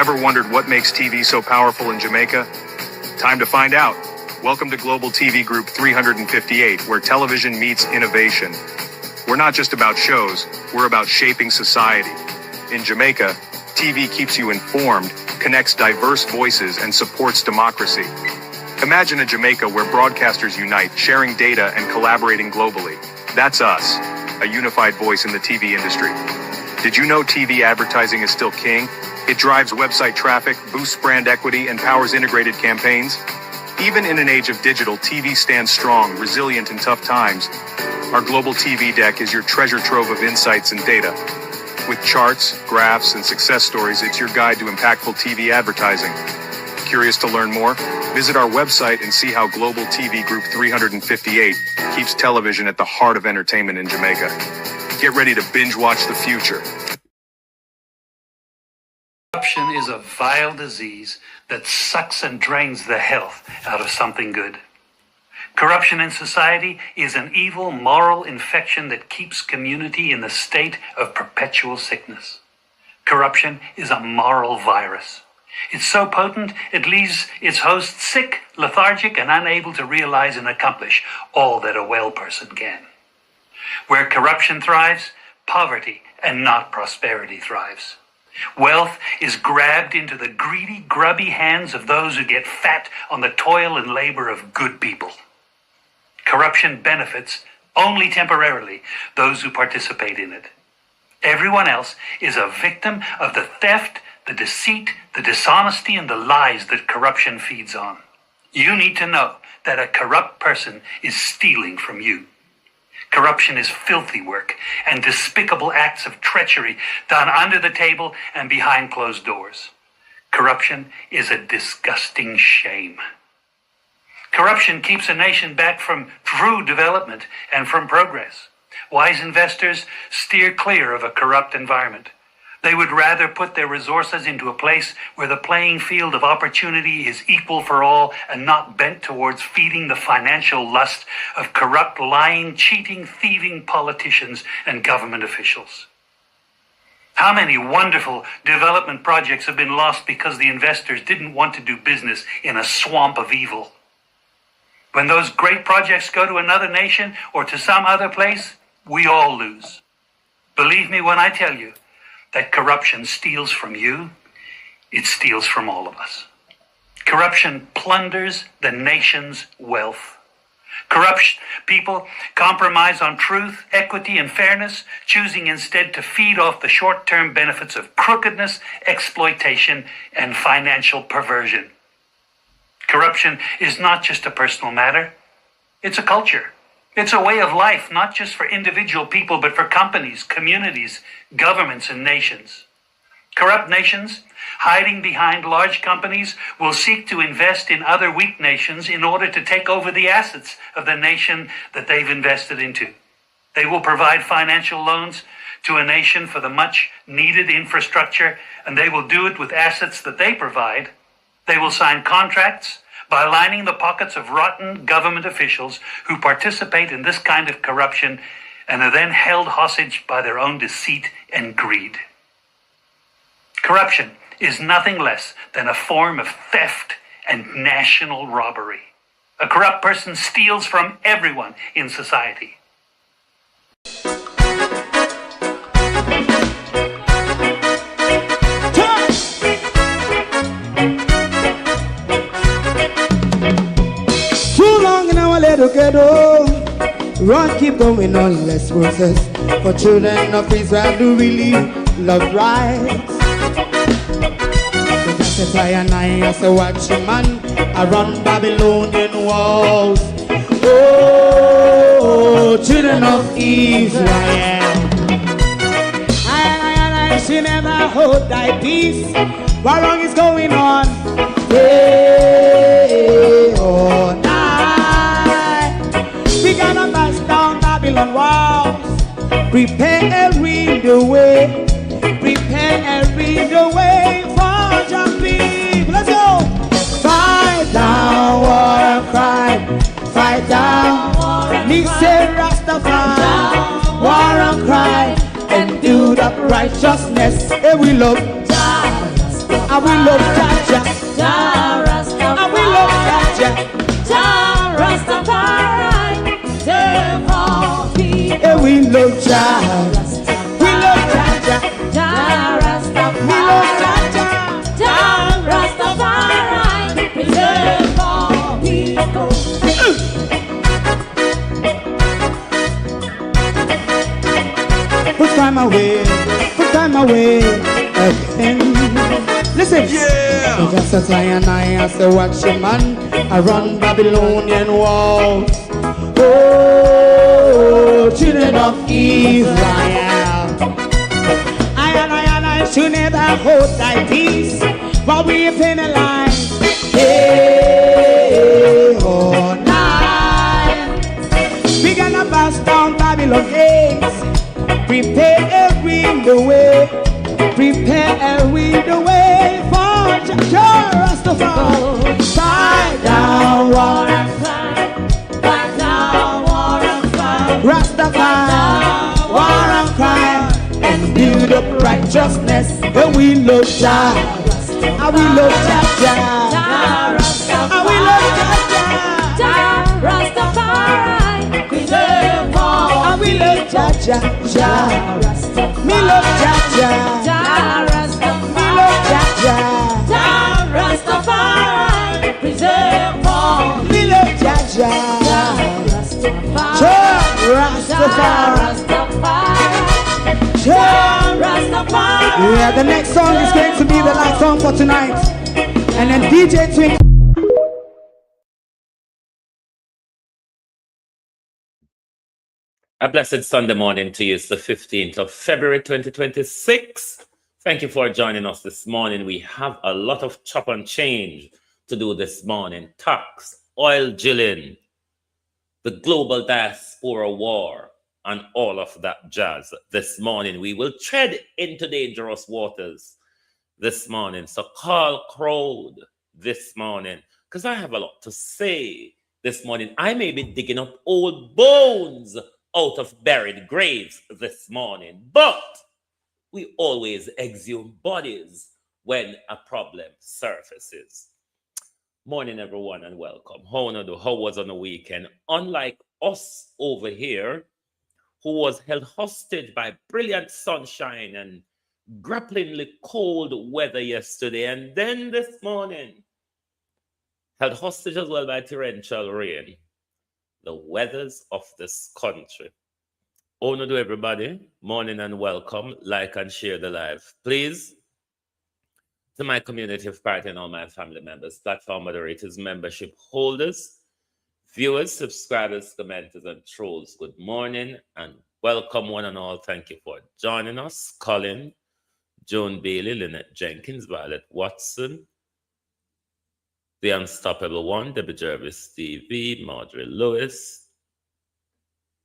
Ever wondered what makes TV so powerful in Jamaica? Time to find out. Welcome to Global TV Group 358, where television meets innovation. We're not just about shows, we're about shaping society. In Jamaica, TV keeps you informed, connects diverse voices, and supports democracy. Imagine a Jamaica where broadcasters unite, sharing data and collaborating globally. That's us, a unified voice in the TV industry. Did you know TV advertising is still king? It drives website traffic, boosts brand equity, and powers integrated campaigns. Even in an age of digital, TV stands strong, resilient in tough times. Our Global TV Deck is your treasure trove of insights and data. With charts, graphs, and success stories, it's your guide to impactful TV advertising. Curious to learn more? Visit our website and see how Global TV Group 358 keeps television at the heart of entertainment in Jamaica. Get ready to binge watch the future. Corruption is a vile disease that sucks and drains the health out of something good. Corruption in society is an evil moral infection that keeps community in the state of perpetual sickness. Corruption is a moral virus. It's so potent, it leaves its host sick, lethargic, and unable to realize and accomplish all that a well person can. Where corruption thrives, poverty and not prosperity thrives. Wealth is grabbed into the greedy, grubby hands of those who get fat on the toil and labor of good people. Corruption benefits only temporarily those who participate in it. Everyone else is a victim of the theft, the deceit, the dishonesty, and the lies that corruption feeds on. You need to know that a corrupt person is stealing from you. Corruption is filthy work and despicable acts of treachery done under the table and behind closed doors. Corruption is a disgusting shame. Corruption keeps a nation back from true development and from progress. Wise investors steer clear of a corrupt environment. They would rather put their resources into a place where the playing field of opportunity is equal for all and not bent towards feeding the financial lust of corrupt, lying, cheating, thieving politicians and government officials. How many wonderful development projects have been lost because the investors didn't want to do business in a swamp of evil? When those great projects go to another nation or to some other place, we all lose. Believe me when I tell you that corruption steals from you, it steals from all of us. Corruption plunders the nation's wealth. Corrupt people compromise on truth, equity, and fairness, choosing instead to feed off the short-term benefits of crookedness, exploitation, and financial perversion. Corruption is not just a personal matter, it's a culture. It's a way of life, not just for individual people, but for companies, communities, governments, and nations. Corrupt nations, hiding behind large companies, will seek to invest in other weak nations in order to take over the assets of the nation that they've invested into. They will provide financial loans to a nation for the much-needed infrastructure, and they will do it with assets that they provide. They will sign contracts by lining the pockets of rotten government officials who participate in this kind of corruption and are then held hostage by their own deceit and greed. Corruption is nothing less than a form of theft and national robbery. A corrupt person steals from everyone in society. Ghetto, run, keep going on, less process. For children of Israel do really love rights. So justify and I as a watchman around Babylonian walls. Oh, children of Israel, I should never hold thy peace. What wrong is going on? Hey, oh, we gonna bust down Babylon walls. Prepare the way. Prepare the way for your people. Let's go. Fight down, war cry. Fight down. Me say Rastafari. War and cry. And do the righteousness. Hey, we love. And we love Jaja. Jah Rastafari. And we love Jaja. Jah Rastafari. Save all people. And we love Jaja. We love Jaja. Jah Rastafari. We love Jaja. Jah Rastafari. Preserve all people. Put time away again. Listen. Yeah. Just as I say, watch your man, I run Babylonian walls. Oh, children of Israel. I should never hold thy peace, while we penalize. Hey, oh, night. We gonna bust down Babylon gates. Prepare the way. Prepare the way for Jah Rastafari. Fight down war and Fight down war and fight. Rastafari, war and crime, and build up righteousness. And we love Jah, and we love Jah, and we love Jah, Jah Rastafari. Preserve all. and we love Jah. Me love Jah. Jah Rastafari. Me love Jah. Jah Rastafari. Preserve all. Me love Jah. Jah Rastafari. Jah Rastafari. Jah. Rastafari. Yeah, the next song is going to be the last song for tonight. And then DJ Twink. A blessed Sunday morning to you. It's the 15th of February 2026. Thank you for joining us this morning. We have a lot of chop and change to do this morning. Tax, oil drilling, the global diaspora war, and all of that jazz. This morning, we will tread into dangerous waters this morning. So call crowd this morning, because I have a lot to say this morning. I may be digging up old bones out of buried graves this morning, but we always exhume bodies when a problem surfaces. Morning, everyone, and welcome. How was on the weekend? Unlike us over here, who was held hostage by brilliant sunshine and grapplingly cold weather yesterday, and then this morning held hostage as well by torrential rain. The weathers of this country. Everybody, morning and welcome. Like and share the live, please. To my community of party and all my family members, platform moderators, membership holders, viewers, subscribers, commenters, and trolls, good morning and welcome one and all. Thank you for joining us. Colin, Joan Bailey, Lynette Jenkins, Violet Watson, The Unstoppable One, Debbie Jervis, Stevie, Marjorie Lewis,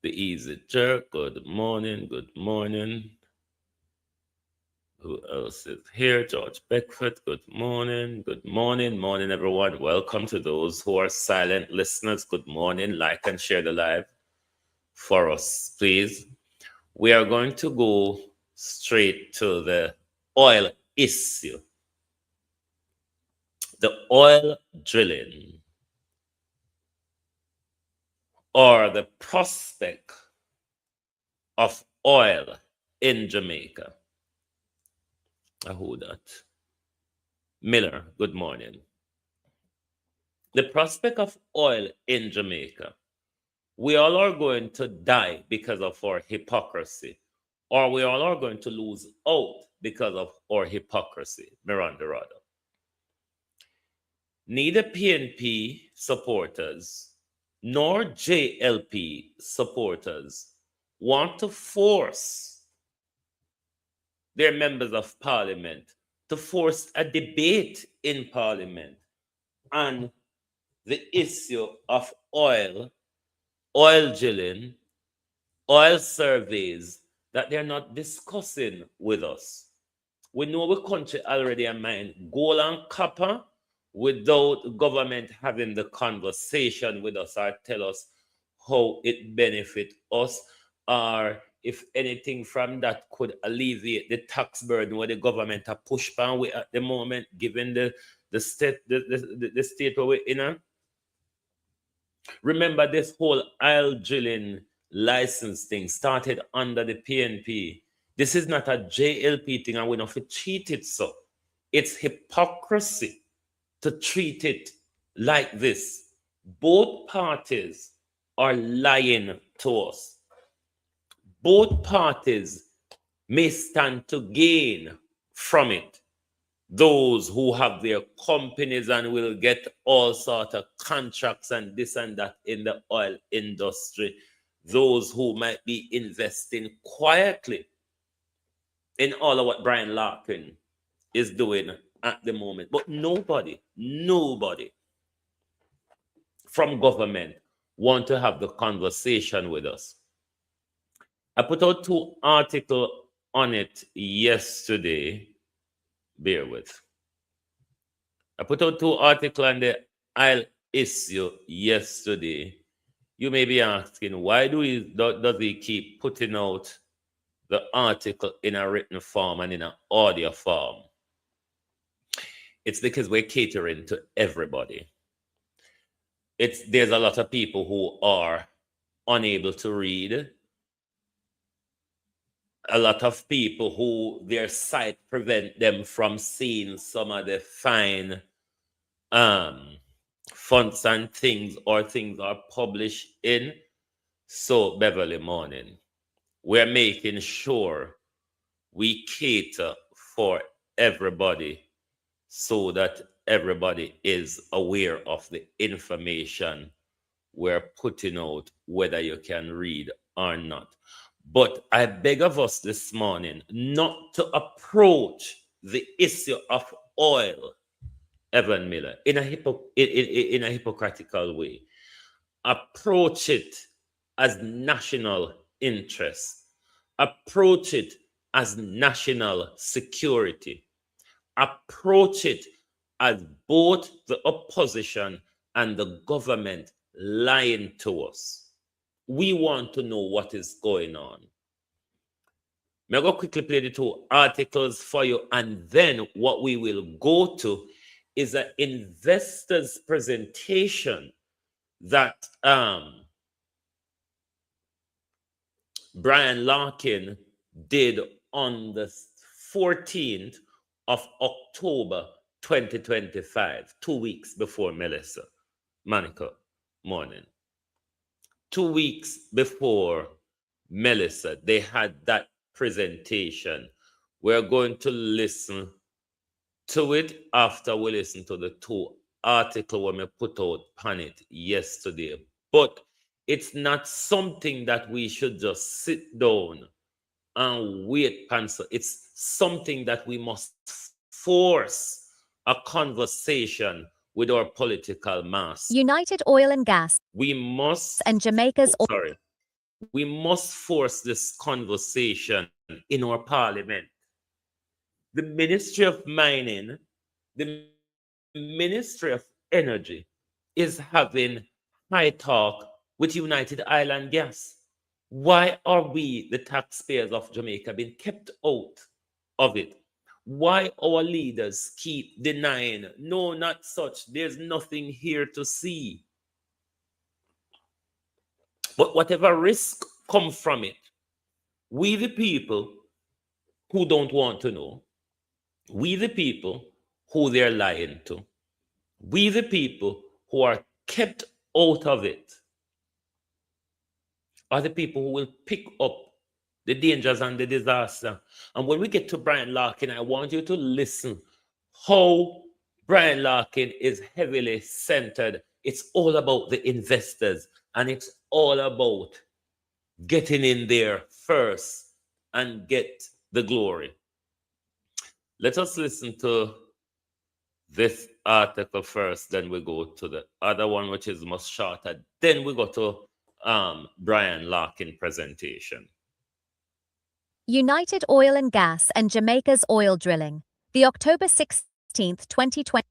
The Easy Jerk, good morning, good morning. Who else is here? George Beckford, good morning, morning, everyone. Welcome to those who are silent listeners. Good morning, like and share the live for us, please. We are going to go straight to the oil issue. The oil drilling, or the prospect of oil in Jamaica. Who that? Miller, good morning. The prospect of oil in Jamaica. We all are going to die because of our hypocrisy, or we all are going to lose out because of our hypocrisy. Miranda Rado. Neither PNP supporters nor JLP supporters want to force their members of parliament to force a debate in parliament on the issue of oil drilling, oil surveys that they're not discussing with us. We know the country already a mine gold and copper without government having the conversation with us or tell us how it benefit us or if anything from that could alleviate the tax burden where the government are push on with at the moment, given the state where we're in. Remember, this whole oil drilling license thing started under the PNP. This is not a JLP thing, and we don't treat it so. It's hypocrisy to treat it like this. Both parties are lying to us. Both parties may stand to gain from it. Those who have their companies and will get all sort of contracts and this and that in the oil industry. Those who might be investing quietly in all of what Brian Larkin is doing at the moment. But nobody from government want to have the conversation with us. I put out 2 articles on it yesterday. Bear with. I put out 2 articles on the oil issue yesterday. You may be asking, why does he keep putting out the article in a written form and in an audio form? It's because we're catering to everybody. There's a lot of people who are unable to read. A lot of people who their sight prevent them from seeing some of the fine fonts and things, or things are published in. So Beverly Morning, we're making sure we cater for everybody so that everybody is aware of the information we're putting out, whether you can read or not. But I beg of us this morning not to approach the issue of oil, Evan Miller, in a hypocritical way. Approach it as national interest. Approach it as national security. Approach it as both the opposition and the government lying to us. We want to know what is going on. May I go quickly play the 2 articles for you, and then what we will go to is an investor's presentation that Brian Larkin did on the 14th of October 2025, 2 weeks before Melissa Monica Morning. 2 weeks before Melissa, they had that presentation. We're going to listen to it after we listen to the 2 articles when we put out on it yesterday. But it's not something that we should just sit down and wait, pencil. It's something that we must force a conversation with our political mass. United Oil and Gas. We must, and Jamaica's sorry, we must force this conversation in our parliament. The Ministry of Mining, the Ministry of Energy is having high talk with United Oil and Gas. Why are we, the taxpayers of Jamaica, being kept out of it? Why our leaders keep denying, no, not such, there's nothing here to see. But whatever risk come from it, we the people who don't want to know, we the people who they're lying to, we the people who are kept out of it, are the people who will pick up the dangers and the disaster. And when we get to Brian Larkin, I want you to listen how Brian Larkin is heavily centered. It's all about the investors, and it's all about getting in there first and get the glory. Let us listen to this article first, then we go to the other one, which is much shorter. Then we go to Brian Larkin presentation. United Oil and Gas and Jamaica's oil drilling. The October 16th, 2020.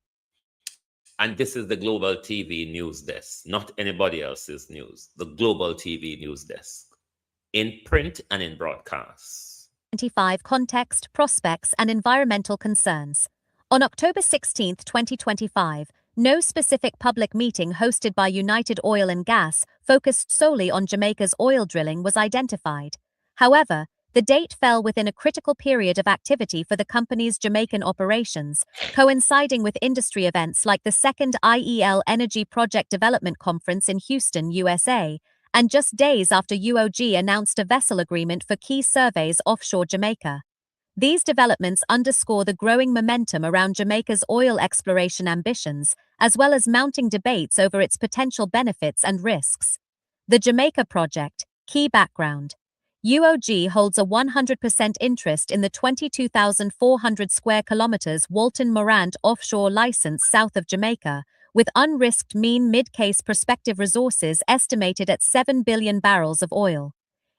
And this is the Global TV News Desk, not anybody else's news. The Global TV News Desk. in print and in broadcasts. 25 Context, Prospects, and Environmental Concerns. On October 16, 2025, no specific public meeting hosted by United Oil and Gas focused solely on Jamaica's oil drilling was identified. However, the date fell within a critical period of activity for the company's Jamaican operations, coinciding with industry events like the second IEL Energy Project Development Conference in Houston, USA, and just days after UOG announced a vessel agreement for key surveys offshore Jamaica. These developments underscore the growing momentum around Jamaica's oil exploration ambitions, as well as mounting debates over its potential benefits and risks. The Jamaica Project, key background. UOG holds a 100% interest in the 22,400 square kilometers Walton Morant offshore license south of Jamaica, with unrisked mean mid-case prospective resources estimated at 7 billion barrels of oil.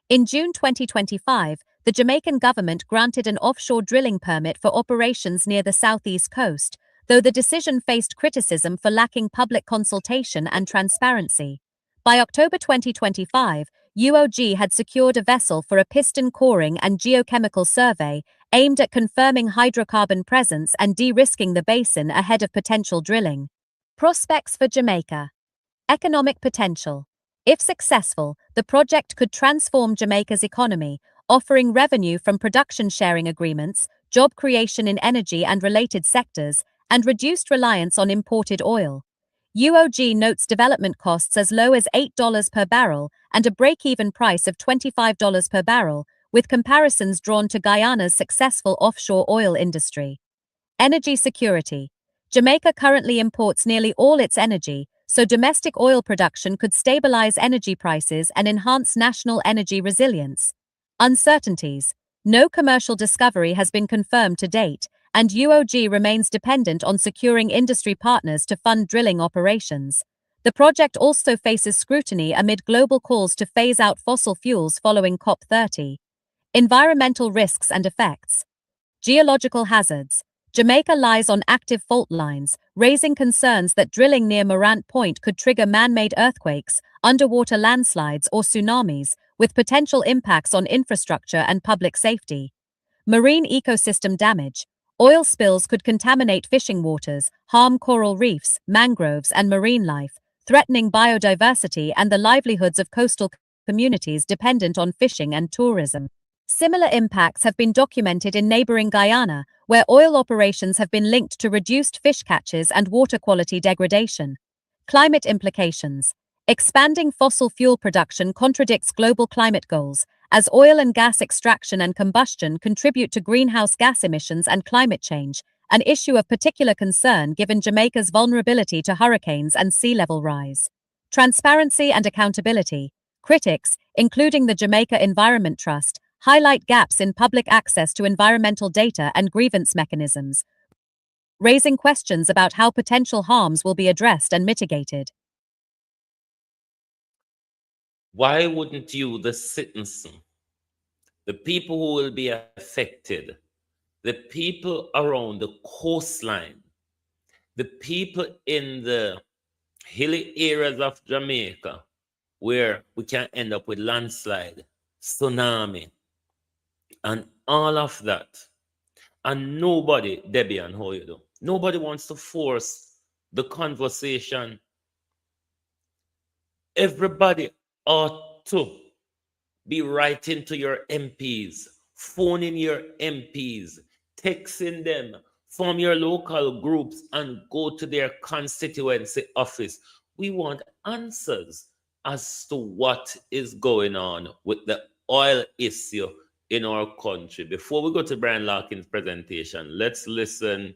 In June 2025, the Jamaican government granted an offshore drilling permit for operations near the southeast coast, though the decision faced criticism for lacking public consultation and transparency. By October 2025, UOG had secured a vessel for a piston coring and geochemical survey aimed at confirming hydrocarbon presence and de-risking the basin ahead of potential drilling. Prospects for Jamaica. Economic potential. If successful, the project could transform Jamaica's economy, offering revenue from production sharing agreements, job creation in energy and related sectors, and reduced reliance on imported oil. UOG notes development costs as low as $8 per barrel and a break-even price of $25 per barrel, with comparisons drawn to Guyana's successful offshore oil industry. Energy security. Jamaica currently imports nearly all its energy, so domestic oil production could stabilize energy prices and enhance national energy resilience. Uncertainties. No commercial discovery has been confirmed to date, and UOG remains dependent on securing industry partners to fund drilling operations. The project also faces scrutiny amid global calls to phase out fossil fuels following COP30. Environmental risks and effects. Geological hazards. Jamaica lies on active fault lines, raising concerns that drilling near Morant Point could trigger man-made earthquakes, underwater landslides, or tsunamis, with potential impacts on infrastructure and public safety. Marine ecosystem damage. Oil spills could contaminate fishing waters, harm coral reefs, mangroves, and marine life, threatening biodiversity and the livelihoods of coastal communities dependent on fishing and tourism. Similar impacts have been documented in neighboring Guyana, where oil operations have been linked to reduced fish catches and water quality degradation. Climate implications. Expanding fossil fuel production contradicts global climate goals, as oil and gas extraction and combustion contribute to greenhouse gas emissions and climate change, an issue of particular concern given Jamaica's vulnerability to hurricanes and sea level rise. Transparency and accountability. Critics, including the Jamaica Environment Trust, highlight gaps in public access to environmental data and grievance mechanisms, raising questions about how potential harms will be addressed and mitigated. Why wouldn't you, the citizen, the people who will be affected, the people around the coastline, the people in the hilly areas of Jamaica, where we can end up with landslide, tsunami, and all of that. And nobody, Debbie and how you do, nobody wants to force the conversation. Everybody ought to be writing to your MPs, phoning your MPs, texting them from your local groups and go to their constituency office. We want answers as to what is going on with the oil issue in our country. Before we go to Brian Larkin's presentation, let's listen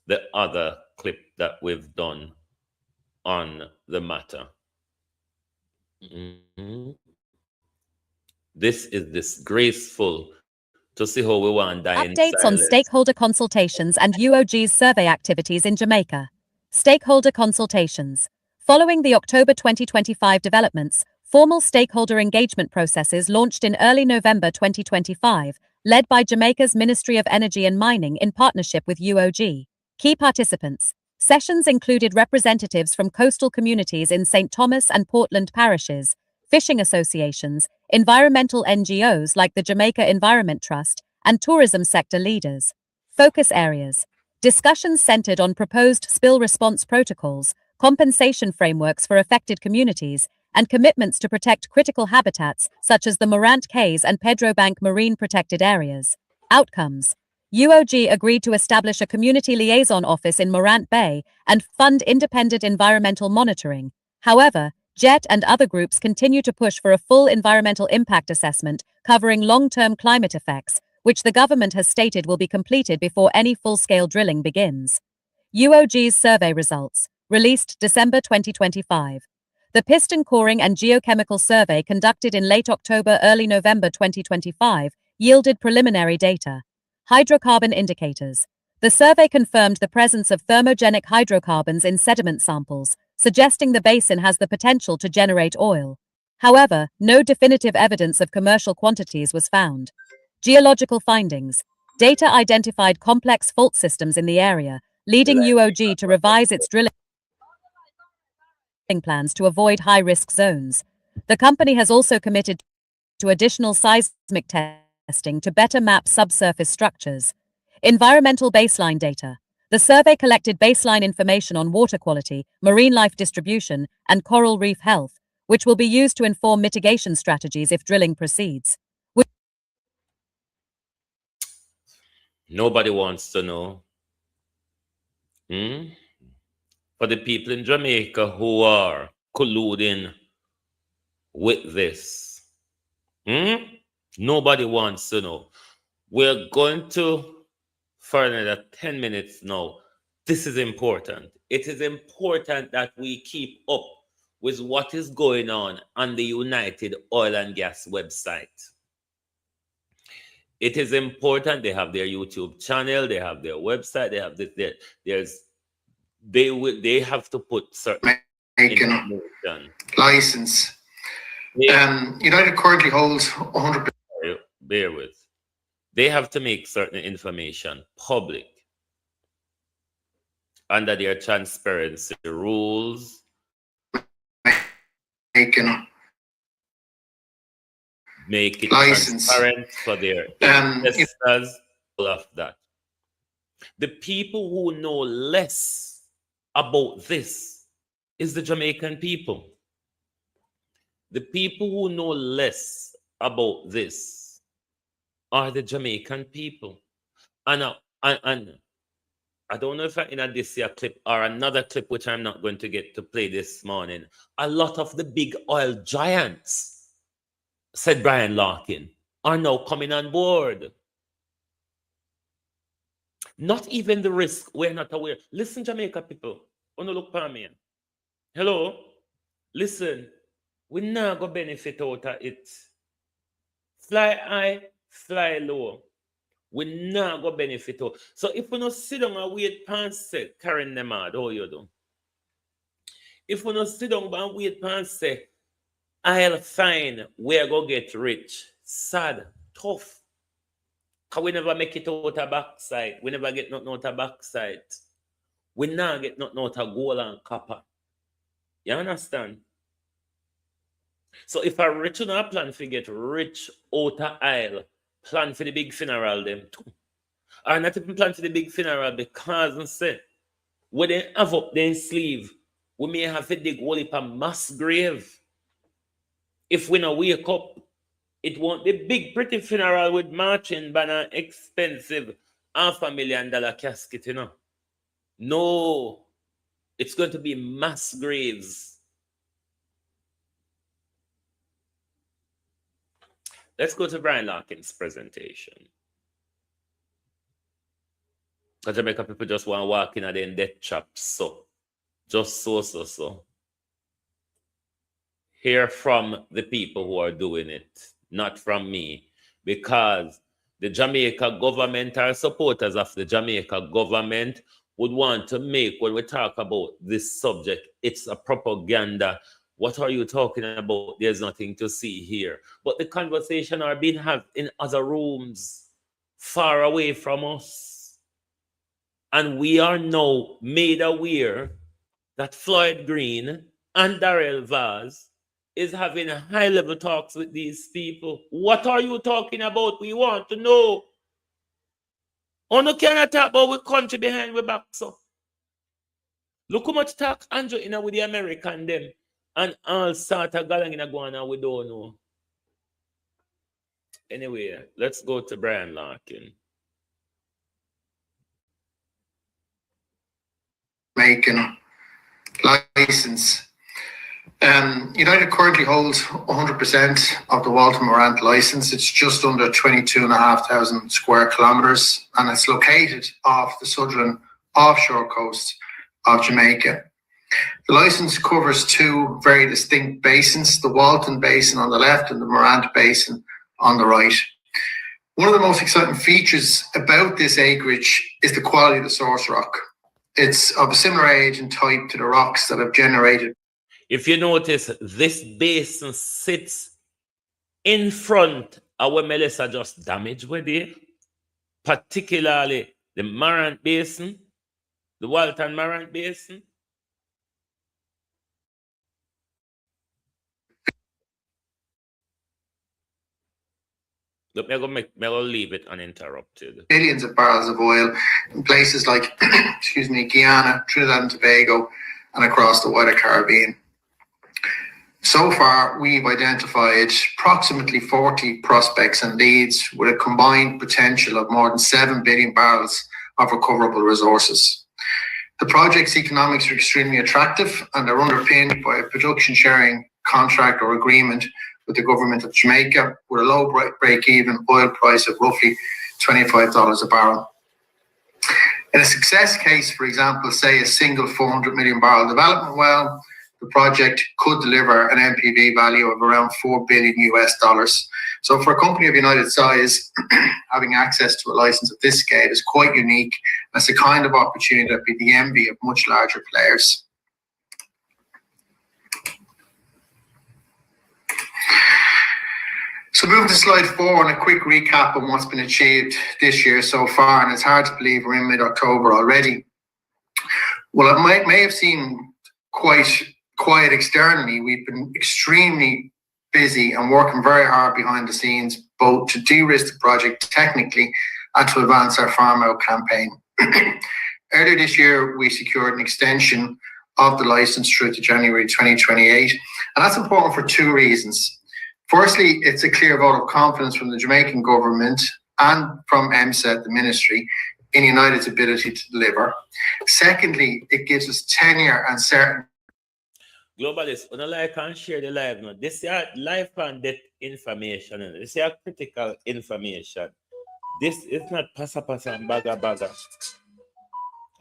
the other clip that we've done on the matter. This is disgraceful to see how we want die in Updates on silence. stakeholder consultations and UOG's survey activities in Jamaica. Stakeholder consultations. Following the October 2025 developments, formal stakeholder engagement processes launched in early November 2025, led by Jamaica's Ministry of Energy and Mining in partnership with UOG. Key participants. Sessions included representatives from coastal communities in St. Thomas and Portland parishes, fishing associations, environmental NGOs like the Jamaica Environment Trust, and tourism sector leaders. Focus areas: discussions centered on proposed spill response protocols, compensation frameworks for affected communities, and commitments to protect critical habitats such as the Morant Cays and Pedro Bank marine protected areas. Outcomes: UOG agreed to establish a community liaison office in Morant Bay and fund independent environmental monitoring. However, JET and other groups continue to push for a full environmental impact assessment covering long-term climate effects, which the government has stated will be completed before any full-scale drilling begins. UOG's survey results, released December 2025. The piston coring and geochemical survey conducted in late October, early November 2025 yielded preliminary data. Hydrocarbon indicators. The survey confirmed the presence of thermogenic hydrocarbons in sediment samples, suggesting the basin has the potential to generate oil. However, no definitive evidence of commercial quantities was found. Geological findings. Data identified complex fault systems in the area, leading UOG to revise its drilling plans to avoid high-risk zones. The company has also committed to additional seismic testing to better map subsurface structures. Environmental baseline data. The survey collected baseline information on water quality, marine life distribution, and coral reef health, which will be used to inform mitigation strategies if drilling proceeds. Nobody wants to know. For the people in Jamaica who are colluding with this, nobody wants to know. We're going to for another 10 minutes now. This is important. It is important that we keep up with what is going on the United Oil and Gas website. It is important. They have their YouTube channel, they have their website, they have they have to put certain information. License. United currently holds 100%. Bear with. They have to make certain information public under their transparency rules. Make it license. Transparent for their investors, all of that. The people who know less about this is the Jamaican people. The people who know less about this are the Jamaican people. And I don't know if I'm in this year clip or another clip, which I'm not going to get to play this morning. A lot of the big oil giants, said Brian Larkin, are now coming on board. Not even the risk, we're not aware. Listen, Jamaica people, want to look for me. Hello? Listen, we not go benefit out of it. Fly high, fly low. We not go benefit out. So if we not sit down and wait past say, carrying them out, how you do? If we not sit down and wait past say, I'll find where go get rich, sad, tough. Because we never make it out of backside. We never get nothing out of backside. We now get nothing out of gold and copper. You understand? So if a rich on a plan to get rich out of oil, plan for the big funeral them too. Or not even plan for the big funeral because and say, when they have up their sleeve, we may have to dig all up a mass grave. If we not wake up, it won't be big pretty funeral with marching banner, expensive $500,000 casket, you know. No, it's going to be mass graves. Let's go to Brian Larkin's presentation. Because Jamaica people just want to walk in and then death traps. So, just so. Hear from the people who are doing it, not from me. Because the Jamaica government or supporters of the Jamaica government would want to make, when we talk about this subject, it's a propaganda. What are you talking about? There's nothing to see here. But the conversation are being had in other rooms, far away from us. And we are now made aware that Floyd Green and Darrell Vaz is having high-level talks with these people. What are you talking about? We want to know. No cannot talk about we country behind we back, so. Look how much talk Andrew in with the American them and all sort of galang in a go and we don't know. Anyway, let's go to Brian Larkin. Jamaican license. United currently holds 100% of the Walter Morant license. It's just under 22,500 square kilometers, and it's located off the southern offshore coast of Jamaica. The license covers two very distinct basins, the Walton Basin on the left and the Morant Basin on the right. One of the most exciting features about this acreage is the quality of the source rock. It's of a similar age and type to the rocks that have generated. If you notice, this basin sits in front of where Melissa just damaged with it, particularly the Morant Basin, the Walton Morant Basin. Look, I'm going to leave it uninterrupted. Billions of barrels of oil in places like, Guyana, Trinidad and Tobago, and across the wider Caribbean. So far, we've identified approximately 40 prospects and leads with a combined potential of more than 7 billion barrels of recoverable resources. The project's economics are extremely attractive and are underpinned by a production sharing contract or agreement with the government of Jamaica with a low break-even oil price of roughly $25 a barrel. In a success case, for example, say a single 400 million barrel development well, the project could deliver an NPV value of around $4 billion US. So for a company of United size, having access to a license of this scale is quite unique. That's the kind of opportunity that would be the envy of much larger players. So moving to slide 4 and a quick recap on what's been achieved this year so far, and it's hard to believe we're in mid-October already. Well, it may have seemed quite quiet externally. We've been extremely busy and working very hard behind the scenes, both to de-risk the project technically and to advance our farm out campaign. Earlier this year, we secured an extension of the license through to January 2028, and that's important for two reasons. Firstly, it's a clear vote of confidence from the Jamaican government and from MSET, the ministry, in United's ability to deliver. Secondly, it gives us tenure and certainty. Globalists, when I like and share the live now, this is life and death information. This is critical information. This is not passa and baga.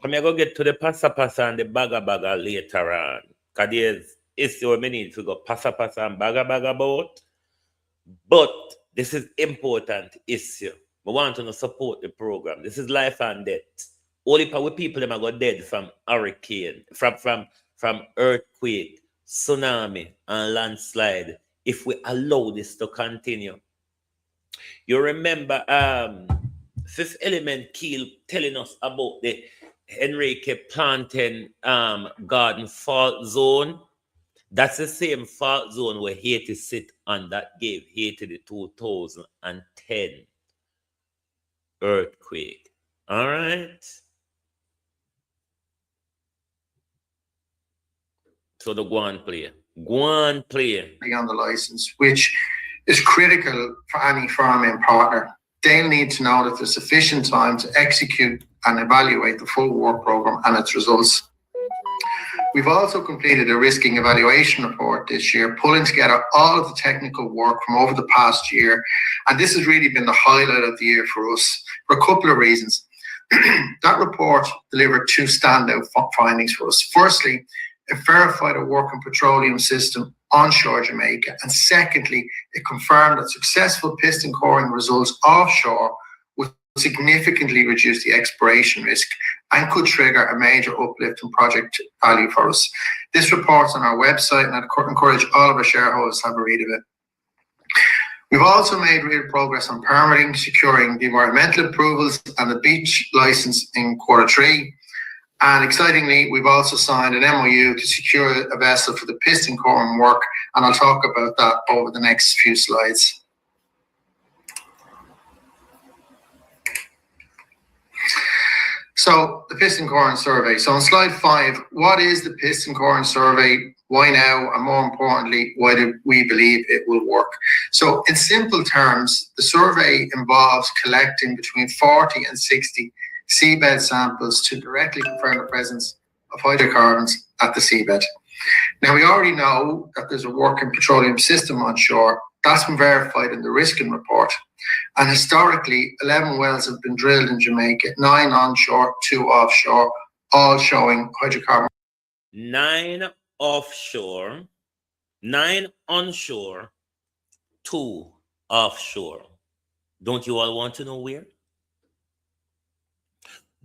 I'm going to get to the passa and the baga later on. Because there's issue we need to go passa and baga about. But this is important issue. We want to support the program. This is life and death. Only people them are go dead from hurricane, from earthquake, tsunami, and landslide if we allow this to continue. You remember Fifth Element Keel telling us about the Enrique Plantain garden fault zone. That's the same fault zone where Haiti sit on that gave Haiti the 2010 earthquake. All right. So the go on play. On the license, which is critical for any farming partner. They'll need to know that there's sufficient time to execute and evaluate the full work program and its results. We've also completed a risking evaluation report this year, pulling together all of the technical work from over the past year. And this has really been the highlight of the year for us for a couple of reasons. That report delivered two standout findings for us. Firstly, it verified a working petroleum system onshore Jamaica. And secondly, it confirmed that successful piston coring results offshore would significantly reduce the exploration risk and could trigger a major uplift in project value for us. This report's on our website, and I'd encourage all of our shareholders to have a read of it. We've also made real progress on permitting, securing the environmental approvals and the beach license in Q3. And excitingly, we've also signed an MOU to secure a vessel for the piston coring work, and I'll talk about that over the next few slides. So the piston coring survey. So on slide 5, what is the piston coring survey? Why now? And more importantly, why do we believe it will work? So in simple terms, the survey involves collecting between 40 and 60 seabed samples to directly confirm the presence of hydrocarbons at the seabed. Now, we already know that there's a working petroleum system onshore. That's been verified in the Riskin report. And historically, 11 wells have been drilled in Jamaica, 9 onshore, 2 offshore, all showing hydrocarbon. 9 offshore, 9 onshore, 2 offshore. Don't you all want to know where?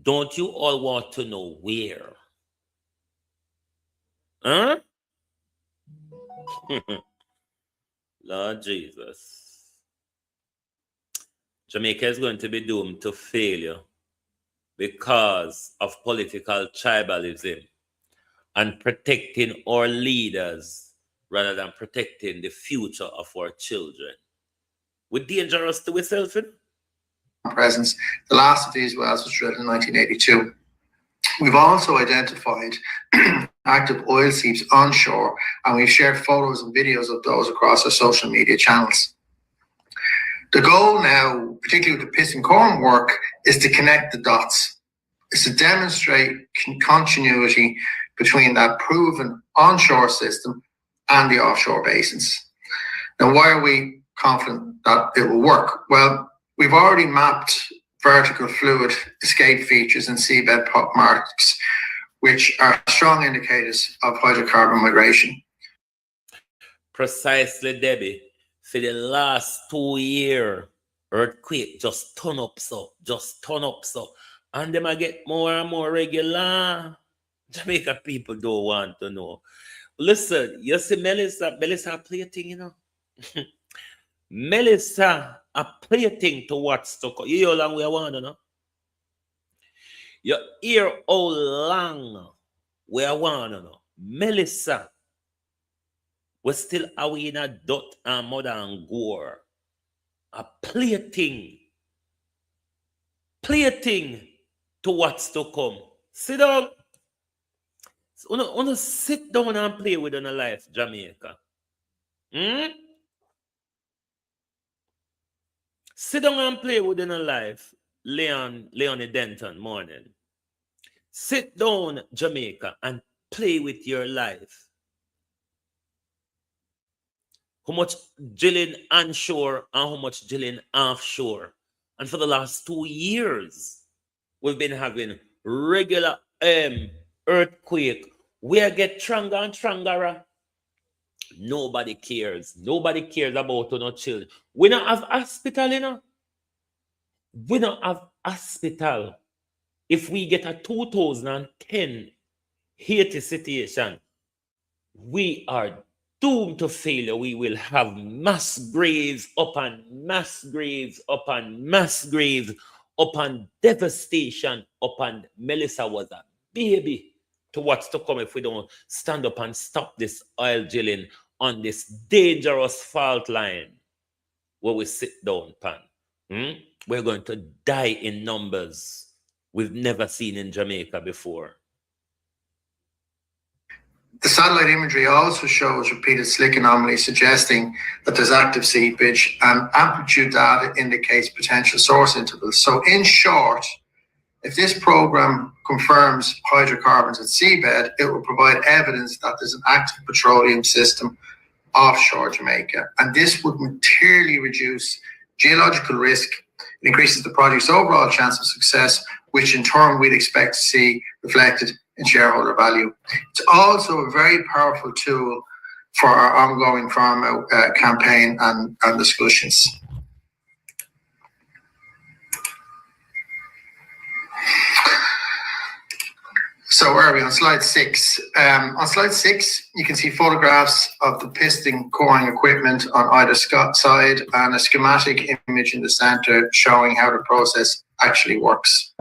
Don't you all want to know where? Huh? Lord Jesus. Jamaica is going to be doomed to failure because of political tribalism and protecting our leaders rather than protecting the future of our children. We're dangerous to ourselves. Presence. The last of these wells was drilled in 1982. We've also identified active oil seeps onshore, and we've shared photos and videos of those across our social media channels. The goal now, particularly with the piston coring work, is to connect the dots. It's to demonstrate continuity between that proven onshore system and the offshore basins. Now, why are we confident that it will work? Well, we've already mapped vertical fluid escape features and seabed marks, which are strong indicators of hydrocarbon migration. Precisely, Debbie. For the last 2 years, earthquake just turn up so. And them I get more and more regular. Jamaica people don't want to know. Listen, you see Melissa play a thing, you know. Melissa a play a thing to what's to come. You hear how long we want to know? You hear how long we want to know. Melissa, we still away in a dot and mud and gore. A play a thing to what's to come. Sit down. Wanna sit down and play with on a life, Jamaica. Sit down and play with in a life, Leonie Denton morning. Sit down, Jamaica, and play with your life. How much drilling onshore and how much drilling offshore. And for the last 2 years, we've been having regular earthquake. We get stronger and stronger. Nobody cares. Nobody cares about no children. We don't have hospital, you know. We don't have hospital. If we get a 2010 Haiti situation, we are doomed to failure. We will have mass graves upon mass graves upon mass graves upon devastation upon. Melissa was a baby to what's to come if we don't stand up and stop this oil drilling on this dangerous fault line where we sit down, pan. We're going to die in numbers we've never seen in Jamaica before. The satellite imagery also shows repeated slick anomalies, suggesting that there's active seepage, and amplitude data indicates potential source intervals. So in short, if this program confirms hydrocarbons at seabed, it will provide evidence that there's an active petroleum system offshore Jamaica. And this would materially reduce geological risk. It increases the project's overall chance of success, which in turn we'd expect to see reflected in shareholder value. It's also a very powerful tool for our ongoing pharma campaign and discussions. So where are we? On slide 6. On slide 6, you can see photographs of the piston coring equipment on either side and a schematic image in the center showing how the process actually works.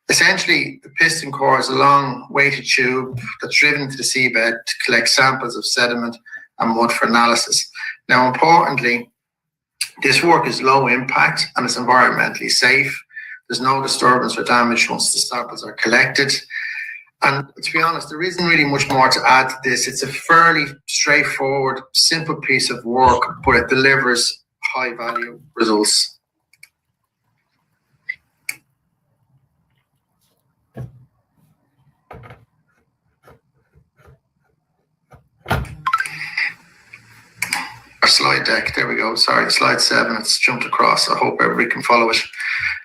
Essentially, the piston core is a long weighted tube that's driven into the seabed to collect samples of sediment and mud for analysis. Now, importantly, this work is low impact and it's environmentally safe. There's no disturbance or damage once the samples are collected. And to be honest, there isn't really much more to add to this. It's a fairly straightforward, simple piece of work, but it delivers high value results. Our slide deck, there we go. Sorry, slide 7, it's jumped across. I hope everybody can follow it.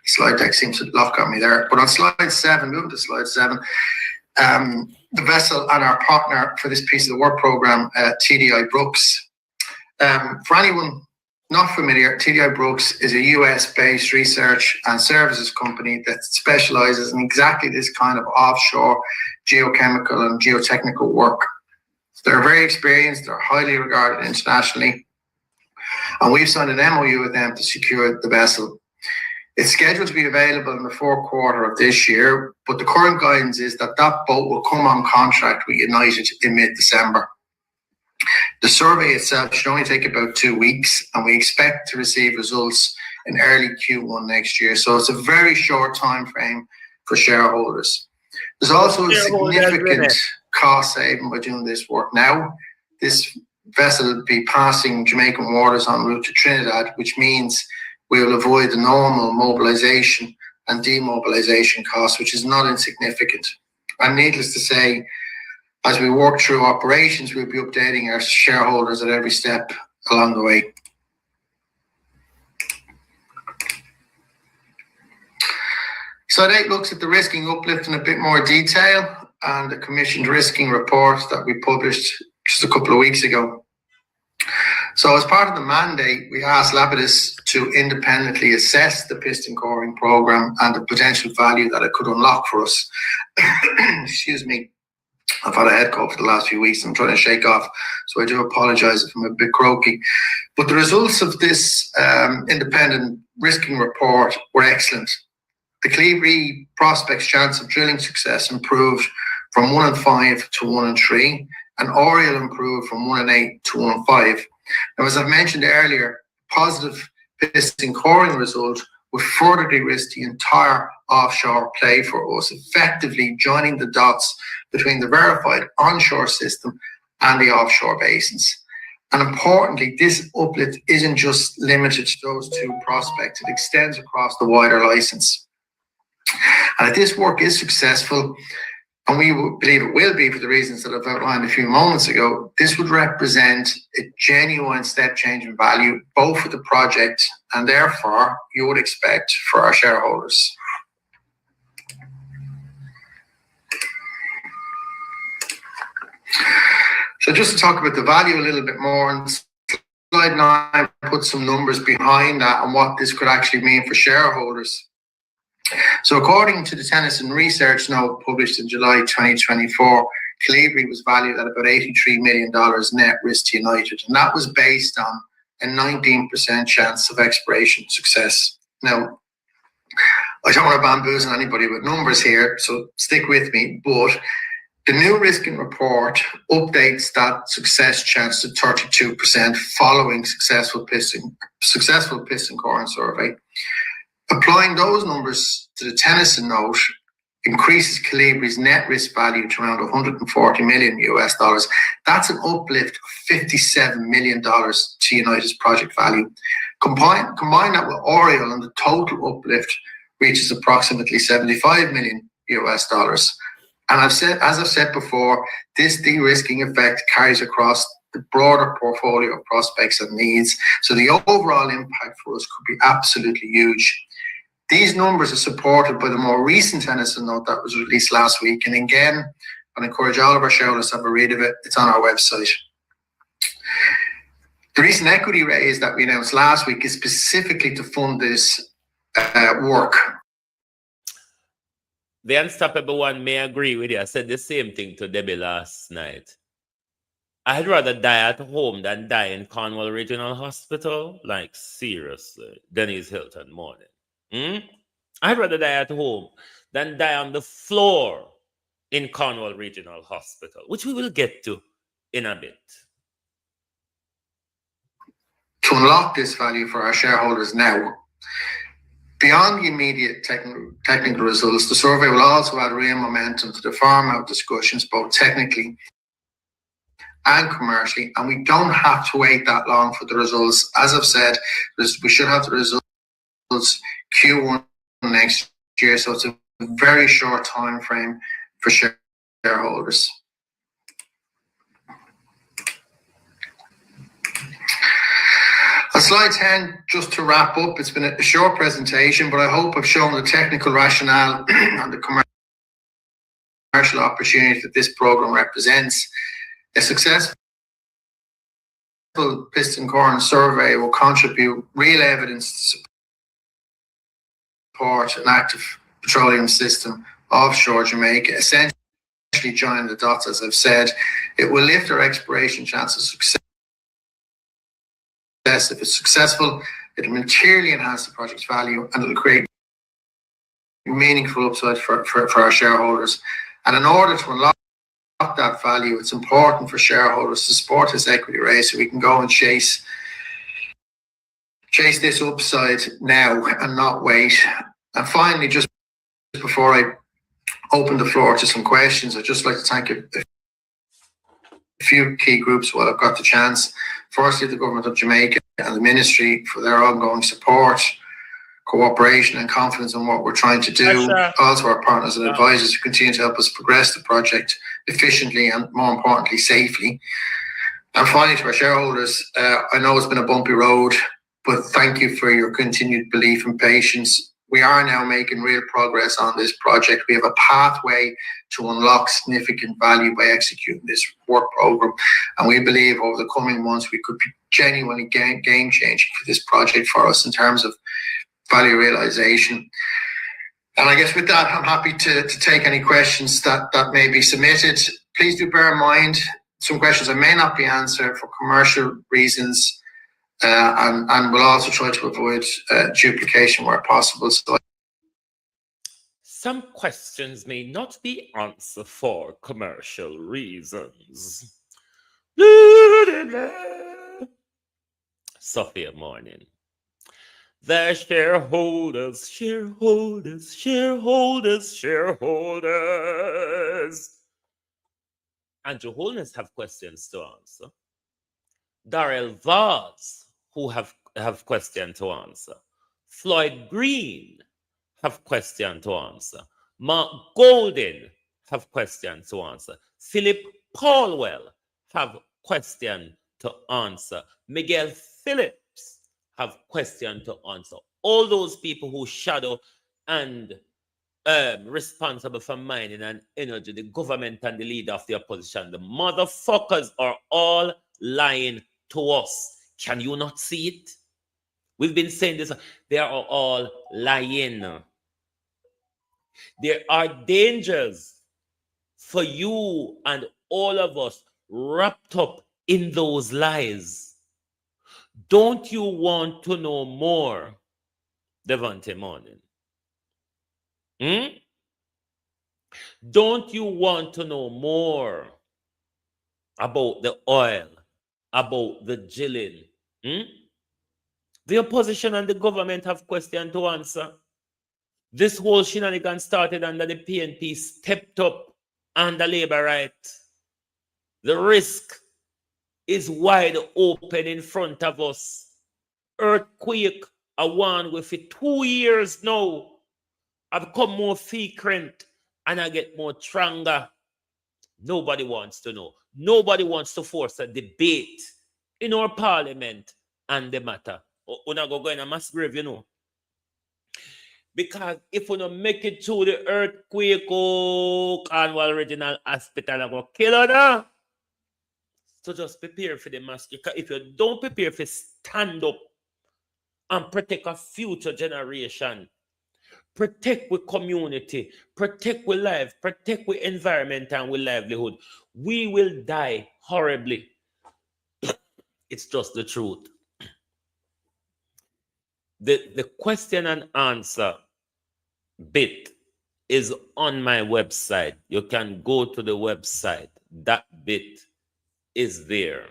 Slide deck seems to lock on me there. But on slide 7, moving to slide 7, the vessel and our partner for this piece of the work program, TDI Brooks. For anyone not familiar, TDI Brooks is a US-based research and services company that specializes in exactly this kind of offshore geochemical and geotechnical work. They're very experienced, they're highly regarded internationally, and we've signed an MOU with them to secure the vessel. It's scheduled to be available in the fourth quarter of this year, but the current guidance is that that boat will come on contract with United in mid-December. The survey itself should only take about 2 weeks, and we expect to receive results in early Q1 next year. So it's a very short time frame for shareholders. There's also a significant cost saving by doing this work now. This vessel will be passing Jamaican waters en route to Trinidad, which means we will avoid the normal mobilization and demobilization costs, which is not insignificant. And needless to say, as we work through operations, we'll be updating our shareholders at every step along the way. Slide 8 looks at the risking uplift in a bit more detail and the commissioned risking report that we published just a couple of weeks ago. So as part of the mandate, we asked Lapidus to independently assess the piston coring program and the potential value that it could unlock for us. Excuse me. I've had a head cold for the last few weeks. I'm trying to shake off, so I do apologize if I'm a bit croaky. But the results of this independent risking report were excellent. The Clevery prospect's chance of drilling success improved from 1 in 5 to 1 in 3, and Oriel improved from 1 in 8 to 1 in 5. Now, as I've mentioned earlier, positive piston coring result would further de-risk the entire offshore play for us, effectively joining the dots between the verified onshore system and the offshore basins. And importantly, this uplift isn't just limited to those 2 prospects, it extends across the wider license. And if this work is successful, and we believe it will be for the reasons that I've outlined a few moments ago, this would represent a genuine step change in value, both for the project and therefore you would expect for our shareholders. So just to talk about the value a little bit more, and slide 9 put some numbers behind that and what this could actually mean for shareholders. So according to the Tennyson research note published in July 2024, Clevery was valued at about $83 million net risk to United, and that was based on a 19% chance of exploration success. Now, I don't want to bamboozle anybody with numbers here, so stick with me, but the new risking report updates that success chance to 32% following successful piston coring survey. Applying those numbers to the Tennyson note increases Clevery's net risk value to around $140 million US. That's an uplift of $57 million to United's project value. Combine that with Oriel, and the total uplift reaches approximately $75 million US. And as I've said before, this de-risking effect carries across the broader portfolio of prospects and needs. So the overall impact for us could be absolutely huge. These numbers are supported by the more recent Tennyson note that was released last week. And again, I encourage all of our shareholders to have a read of it. It's on our website. The recent equity raise that we announced last week is specifically to fund this work. The unstoppable one may agree with you. I said the same thing to Debbie last night. I'd rather die at home than die in Cornwall Regional Hospital. Like, seriously. Denise Hilton morning. I'd rather die at home than than die on the floor in Cornwall Regional Hospital, which we will get to in a bit. To unlock this value for our shareholders now, beyond the immediate technical results, the survey will also add real momentum to the farm-out discussions, both technically and commercially, and we don't have to wait that long for the results. As I've said, we should have the results Q1 next year, so it's a very short time frame for shareholders. On slide 10, just to wrap up, it's been a short presentation, but I hope I've shown the technical rationale and the commercial opportunity that this program represents. A successful piston corn survey will contribute real evidence to support an active petroleum system offshore Jamaica, essentially joining the dots, as I've said. It will lift our exploration chances of success. If it's successful, it will materially enhance the project's value and it will create meaningful upside for our shareholders. And in order to unlock that value, it's important for shareholders to support this equity raise so we can go and chase this upside now and not wait. And finally, just before I open the floor to some questions, I'd just like to thank a few key groups while I've got the chance. Firstly, the Government of Jamaica and the Ministry for their ongoing support, cooperation and confidence in what we're trying to do. Also our partners and advisors who continue to help us progress the project efficiently and, more importantly, safely. And finally, to our shareholders, I know it's been a bumpy road, but thank you for your continued belief and patience. We are now making real progress on this project. We have a pathway to unlock significant value by executing this work program. And we believe over the coming months, we could be genuinely game-changing for this project for us in terms of value realization. And I guess with that, I'm happy to take any questions that may be submitted. Please do bear in mind, some questions I may not be answered for commercial reasons. And we'll also try to avoid duplication where possible. Some questions may not be answered for commercial reasons. Sophia Morning. The shareholders. Andrew Holness have questions to answer. Darrell Vaz, who have questions to answer. Floyd Green have questions to answer. Mark Golden have questions to answer. Philip Paulwell have questions to answer. Miguel Phillips have questions to answer. All those people who shadow and responsible for mining and energy, the government and the leader of the opposition, the motherfuckers are all lying to us. Can you not see it? We've been saying this. They are all lying. There are dangers for you and all of us wrapped up in those lies. Don't you want to know more, Devante Morning? Don't you want to know more about the oil, about the drilling? The opposition and the government have questions to answer. This whole shenanigan started under the PNP, stepped up under labor rights. The risk is wide open in front of us. Earthquake, I won with it 2 years now. I become more frequent and I get more stronger. Nobody wants to know. Nobody wants to force a debate in our parliament and the matter. We're not going to go in a mass grave, you know. Because if we don't make it through the earthquake, Cornwall Regional Hospital, I'm going to kill her. So just prepare for the mass. If you don't prepare for stand up and protect a future generation, protect with community, protect with life, protect with environment and with livelihood, we will die horribly. It's just the truth. The question and answer bit is on my website. You can go to the website. That bit is there.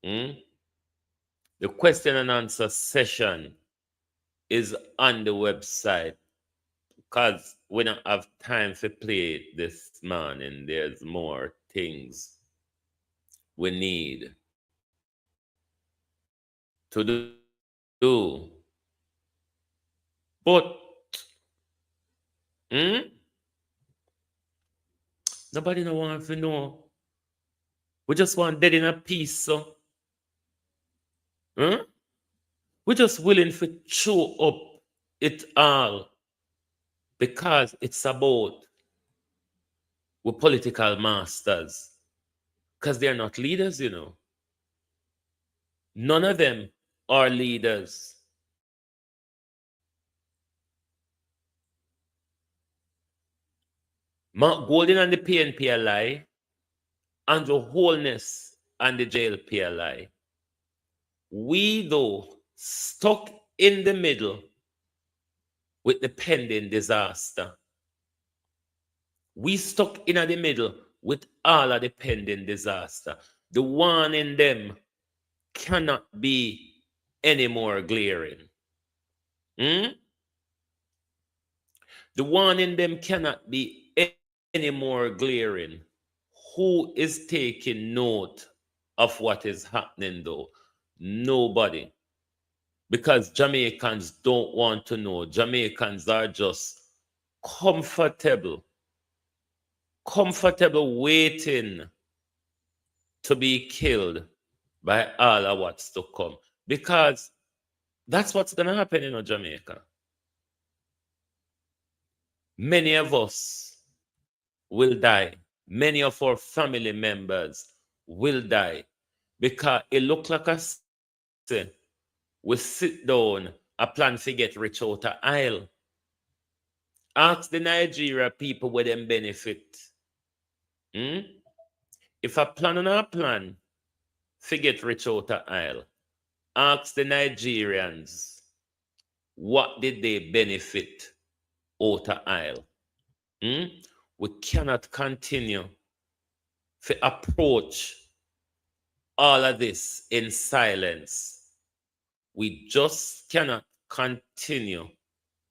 The question and answer session is on the website, because we don't have time to play it this morning. There's more things we need to do. But nobody no want to know. We just want dead in a peace, so. We're just willing to chew up it all because it's about we're political masters. Because they're not leaders, you know. None of them are leaders. Mark Golden and the PNP a lie. Andrew Holness and the JLP a lie. We, though, stuck in the middle with the pending disaster. We stuck in the middle with all of the pending disaster. The one in them cannot be any more glaring. The one in them cannot be any more glaring. Who is taking note of what is happening, though? Nobody. Because Jamaicans don't want to know. Jamaicans are just comfortable waiting to be killed by all of what's to come. Because that's what's going to happen in Jamaica. Many of us will die. Many of our family members will die. Because it looks like us, we sit down a plan to get rich out of aisle. Ask the Nigeria people where them benefit. If a plan on a plan to get rich out of aisle, ask the Nigerians what did they benefit out of aisle. We cannot continue to approach all of this in silence. We just cannot continue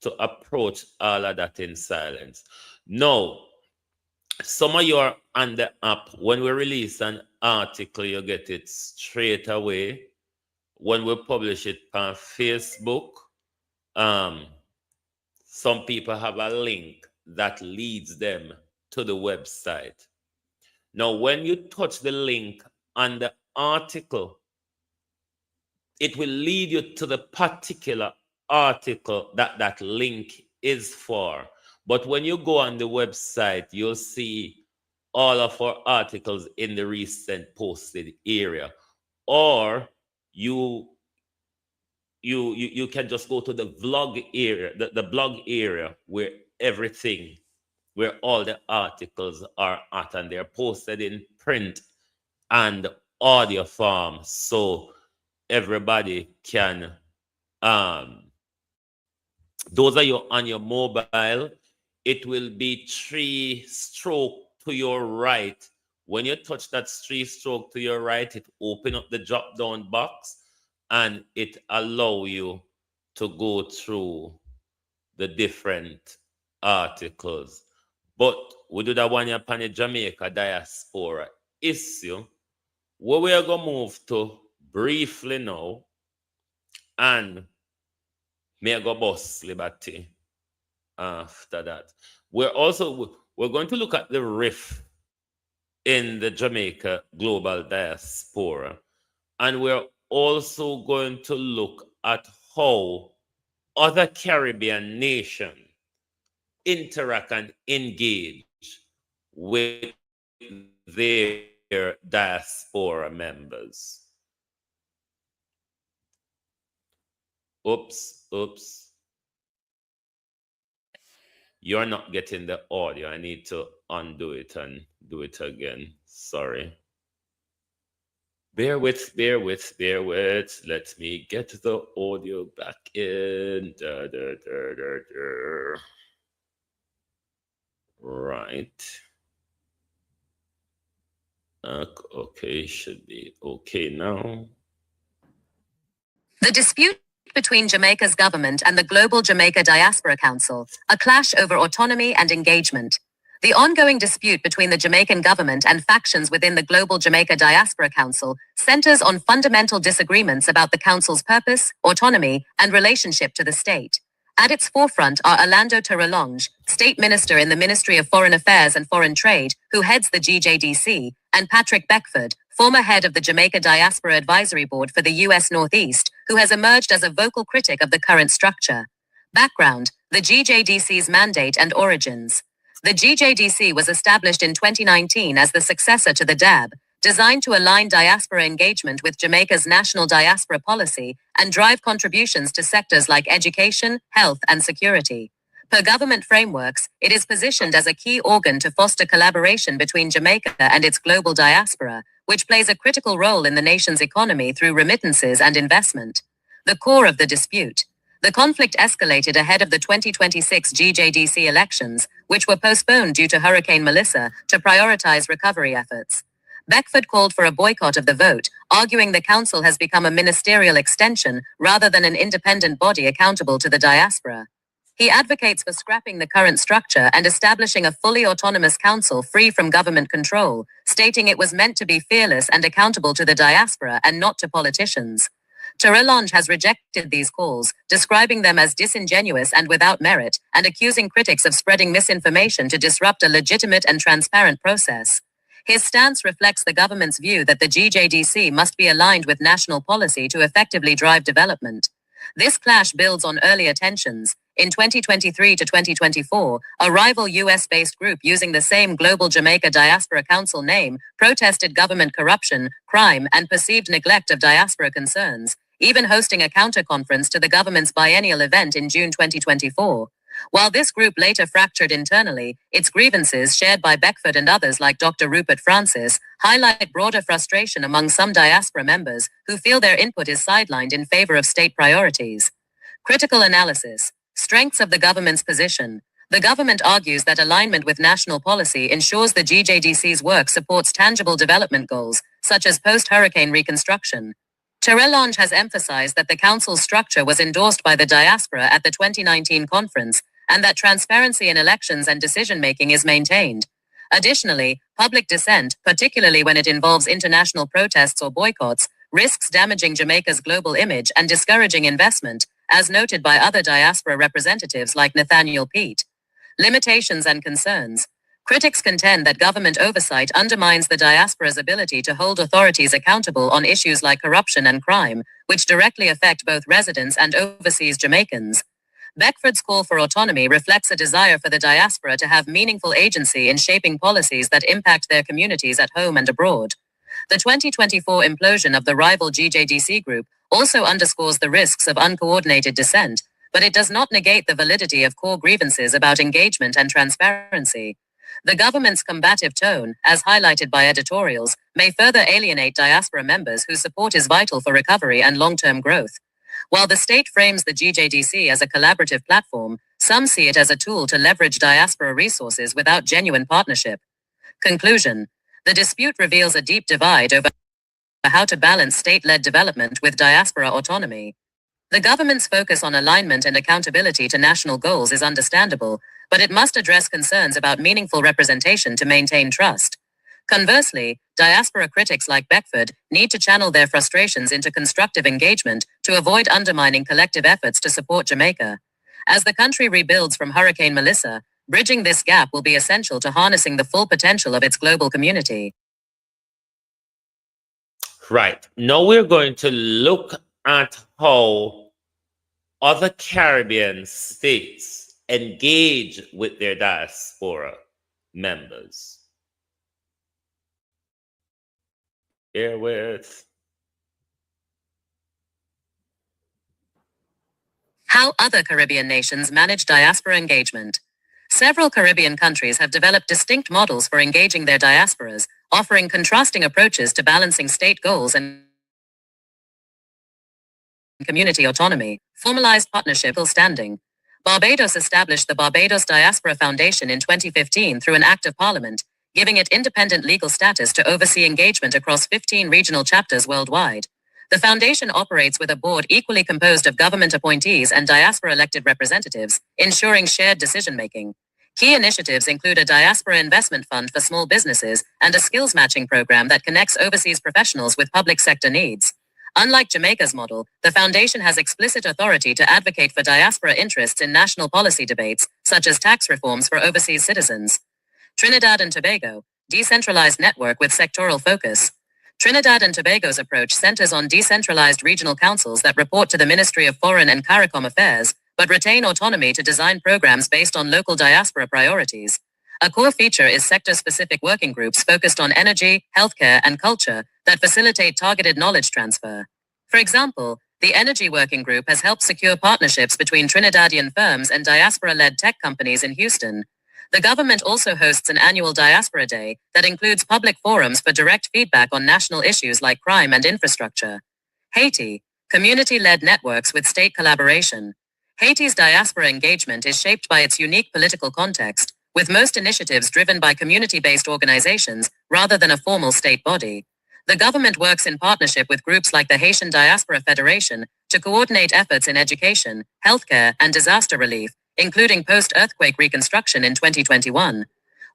to approach all of that in silence. No. Some of you are on the app. When we release an article, you get it straight away. When we publish it on Facebook, some people have a link that leads them to the website. Now, when you touch the link on the article, it will lead you to the particular article that link is for. But when you go on the website, you'll see all of our articles in the recent posted area. Or you can just go to the vlog area, the blog area, where all the articles are at, and they're posted in print and audio form, so everybody can those are you on your mobile. It will be 3-stroke to your right. When you touch that 3-stroke to your right, it open up the drop down box and it allow you to go through the different articles. But we do that one upon the Jamaica diaspora issue, where we are going to move to briefly now, and may go boss liberty after that. We're going to look at the rift in the Jamaica global diaspora, and we're also going to look at how other Caribbean nations interact and engage with their diaspora members. Oops. You're not getting the audio. I need to undo it and do it again. Sorry. Bear with. Let me get the audio back in. Right. Okay, should be okay now. The dispute between Jamaica's government and the Global Jamaica Diaspora Council, a clash over autonomy and engagement. The ongoing dispute between the Jamaican government and factions within the Global Jamaica Diaspora Council centers on fundamental disagreements about the council's purpose, autonomy, and relationship to the state. At its forefront are Orlando Terrelonge, State Minister in the Ministry of Foreign Affairs and Foreign Trade, who heads the GJDC, and Patrick Beckford, former head of the Jamaica Diaspora Advisory Board for the U.S. Northeast, who has emerged as a vocal critic of the current structure. Background: the GJDC's mandate and origins. The GJDC was established in 2019 as the successor to the DAB, designed to align diaspora engagement with Jamaica's national diaspora policy and drive contributions to sectors like education, health, and security. Per government frameworks, it is positioned as a key organ to foster collaboration between Jamaica and its global diaspora, which plays a critical role in the nation's economy through remittances and investment. The core of the dispute. The conflict escalated ahead of the 2026 GJDC elections, which were postponed due to Hurricane Melissa, to prioritize recovery efforts. Beckford called for a boycott of the vote, arguing the council has become a ministerial extension rather than an independent body accountable to the diaspora. He advocates for scrapping the current structure and establishing a fully autonomous council free from government control, stating it was meant to be fearless and accountable to the diaspora and not to politicians. Terrelonge has rejected these calls, describing them as disingenuous and without merit, and accusing critics of spreading misinformation to disrupt a legitimate and transparent process. His stance reflects the government's view that the GJDC must be aligned with national policy to effectively drive development. This clash builds on earlier tensions. In 2023 to 2024, a rival US-based group using the same Global Jamaica Diaspora Council name protested government corruption, crime, and perceived neglect of diaspora concerns, even hosting a counter-conference to the government's biennial event in June 2024. While this group later fractured internally, its grievances, shared by Beckford and others like Dr. Rupert Francis, highlight broader frustration among some diaspora members who feel their input is sidelined in favor of state priorities. Critical analysis. Strengths of the government's position. The government argues that alignment with national policy ensures the GJDC's work supports tangible development goals, such as post-hurricane reconstruction. Terrelonge has emphasized that the council's structure was endorsed by the diaspora at the 2019 conference, and that transparency in elections and decision-making is maintained. Additionally, public dissent, particularly when it involves international protests or boycotts, risks damaging Jamaica's global image and discouraging investment, as noted by other diaspora representatives like Nathaniel Pete. Limitations and concerns. Critics contend that government oversight undermines the diaspora's ability to hold authorities accountable on issues like corruption and crime, which directly affect both residents and overseas Jamaicans. Beckford's call for autonomy reflects a desire for the diaspora to have meaningful agency in shaping policies that impact their communities at home and abroad. The 2024 implosion of the rival GJDC group also underscores the risks of uncoordinated dissent, but it does not negate the validity of core grievances about engagement and transparency. The government's combative tone, as highlighted by editorials, may further alienate diaspora members whose support is vital for recovery and long-term growth. While the state frames the GJDC as a collaborative platform, some see it as a tool to leverage diaspora resources without genuine partnership. Conclusion. The dispute reveals a deep divide over how to balance state-led development with diaspora autonomy. The government's focus on alignment and accountability to national goals is understandable, but it must address concerns about meaningful representation to maintain trust. Conversely, diaspora critics like Beckford need to channel their frustrations into constructive engagement to avoid undermining collective efforts to support Jamaica. As the country rebuilds from Hurricane Melissa, bridging this gap will be essential to harnessing the full potential of its global community. Right. Now we're going to look at how other Caribbean states engage with their diaspora members. Bear with. How other Caribbean nations manage diaspora engagement. Several Caribbean countries have developed distinct models for engaging their diasporas, offering contrasting approaches to balancing state goals and community autonomy. Formalized partnership standing. Barbados established the Barbados Diaspora Foundation in 2015 through an act of parliament, giving it independent legal status to oversee engagement across 15 regional chapters worldwide. The foundation operates with a board equally composed of government appointees and diaspora elected representatives, ensuring shared decision-making. Key initiatives include a diaspora investment fund for small businesses and a skills matching program that connects overseas professionals with public sector needs. Unlike Jamaica's model, the foundation has explicit authority to advocate for diaspora interests in national policy debates, such as tax reforms for overseas citizens. Trinidad and Tobago, decentralized network with sectoral focus. Trinidad and Tobago's approach centers on decentralized regional councils that report to the Ministry of Foreign and CARICOM Affairs, but retain autonomy to design programs based on local diaspora priorities. A core feature is sector-specific working groups focused on energy, healthcare, and culture that facilitate targeted knowledge transfer. For example, the Energy Working Group has helped secure partnerships between Trinidadian firms and diaspora-led tech companies in Houston. The government also hosts an annual Diaspora Day that includes public forums for direct feedback on national issues like crime and infrastructure. Haiti, community-led networks with state collaboration. Haiti's diaspora engagement is shaped by its unique political context, with most initiatives driven by community-based organizations rather than a formal state body. The government works in partnership with groups like the Haitian Diaspora Federation to coordinate efforts in education, healthcare, and disaster relief, including post-earthquake reconstruction in 2021.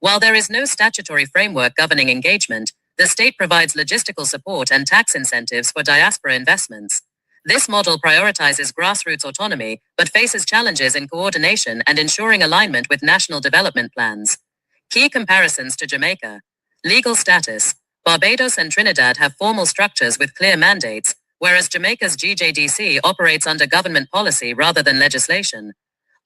While there is no statutory framework governing engagement, the state provides logistical support and tax incentives for diaspora investments. This model prioritizes grassroots autonomy, but faces challenges in coordination and ensuring alignment with national development plans. Key comparisons to Jamaica. Legal status. Barbados and Trinidad have formal structures with clear mandates, whereas Jamaica's GJDC operates under government policy rather than legislation.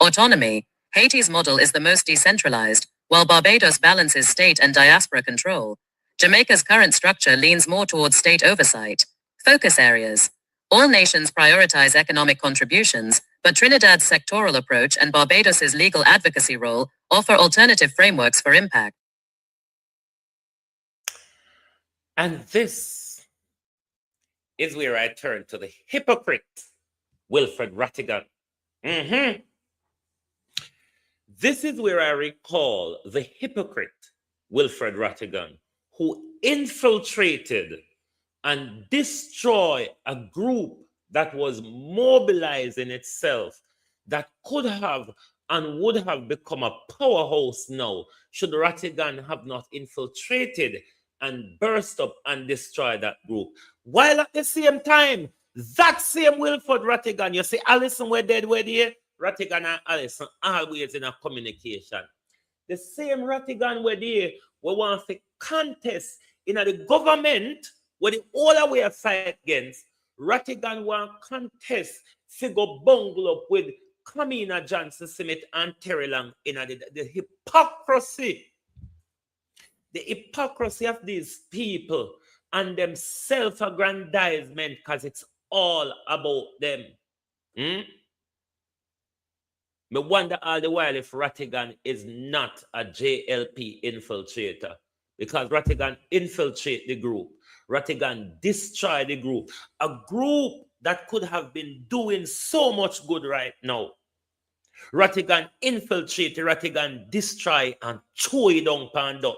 Autonomy. Haiti's model is the most decentralized, while Barbados balances state and diaspora control. Jamaica's current structure leans more towards state oversight. Focus areas. All nations prioritize economic contributions, but Trinidad's sectoral approach and Barbados's legal advocacy role offer alternative frameworks for impact. And this is where I turn to the hypocrite, Wilfred Rattigan. This is where I recall the hypocrite, Wilfred Rattigan, who infiltrated and destroyed a group that was mobilizing itself, that could have and would have become a powerhouse now, should Rattigan have not infiltrated and burst up and destroy that group. While at the same time, that same Wilfred Rattigan, you see, Allison were dead, were there? Rattigan and Allison always in a communication. The same Rattigan were there, we want to contest in the government where the all way fight against. Rattigan want contest figure bungle up with Kamina Johnson Smith and Terry Long in the hypocrisy. The hypocrisy of these people and them self-aggrandizement, because it's all about them. Me wonder all the while if Rattigan is not a JLP infiltrator, because Rattigan infiltrate the group. Rattigan destroy the group. A group that could have been doing so much good right now. Rattigan infiltrate, Rattigan destroy and chew it down pan dot.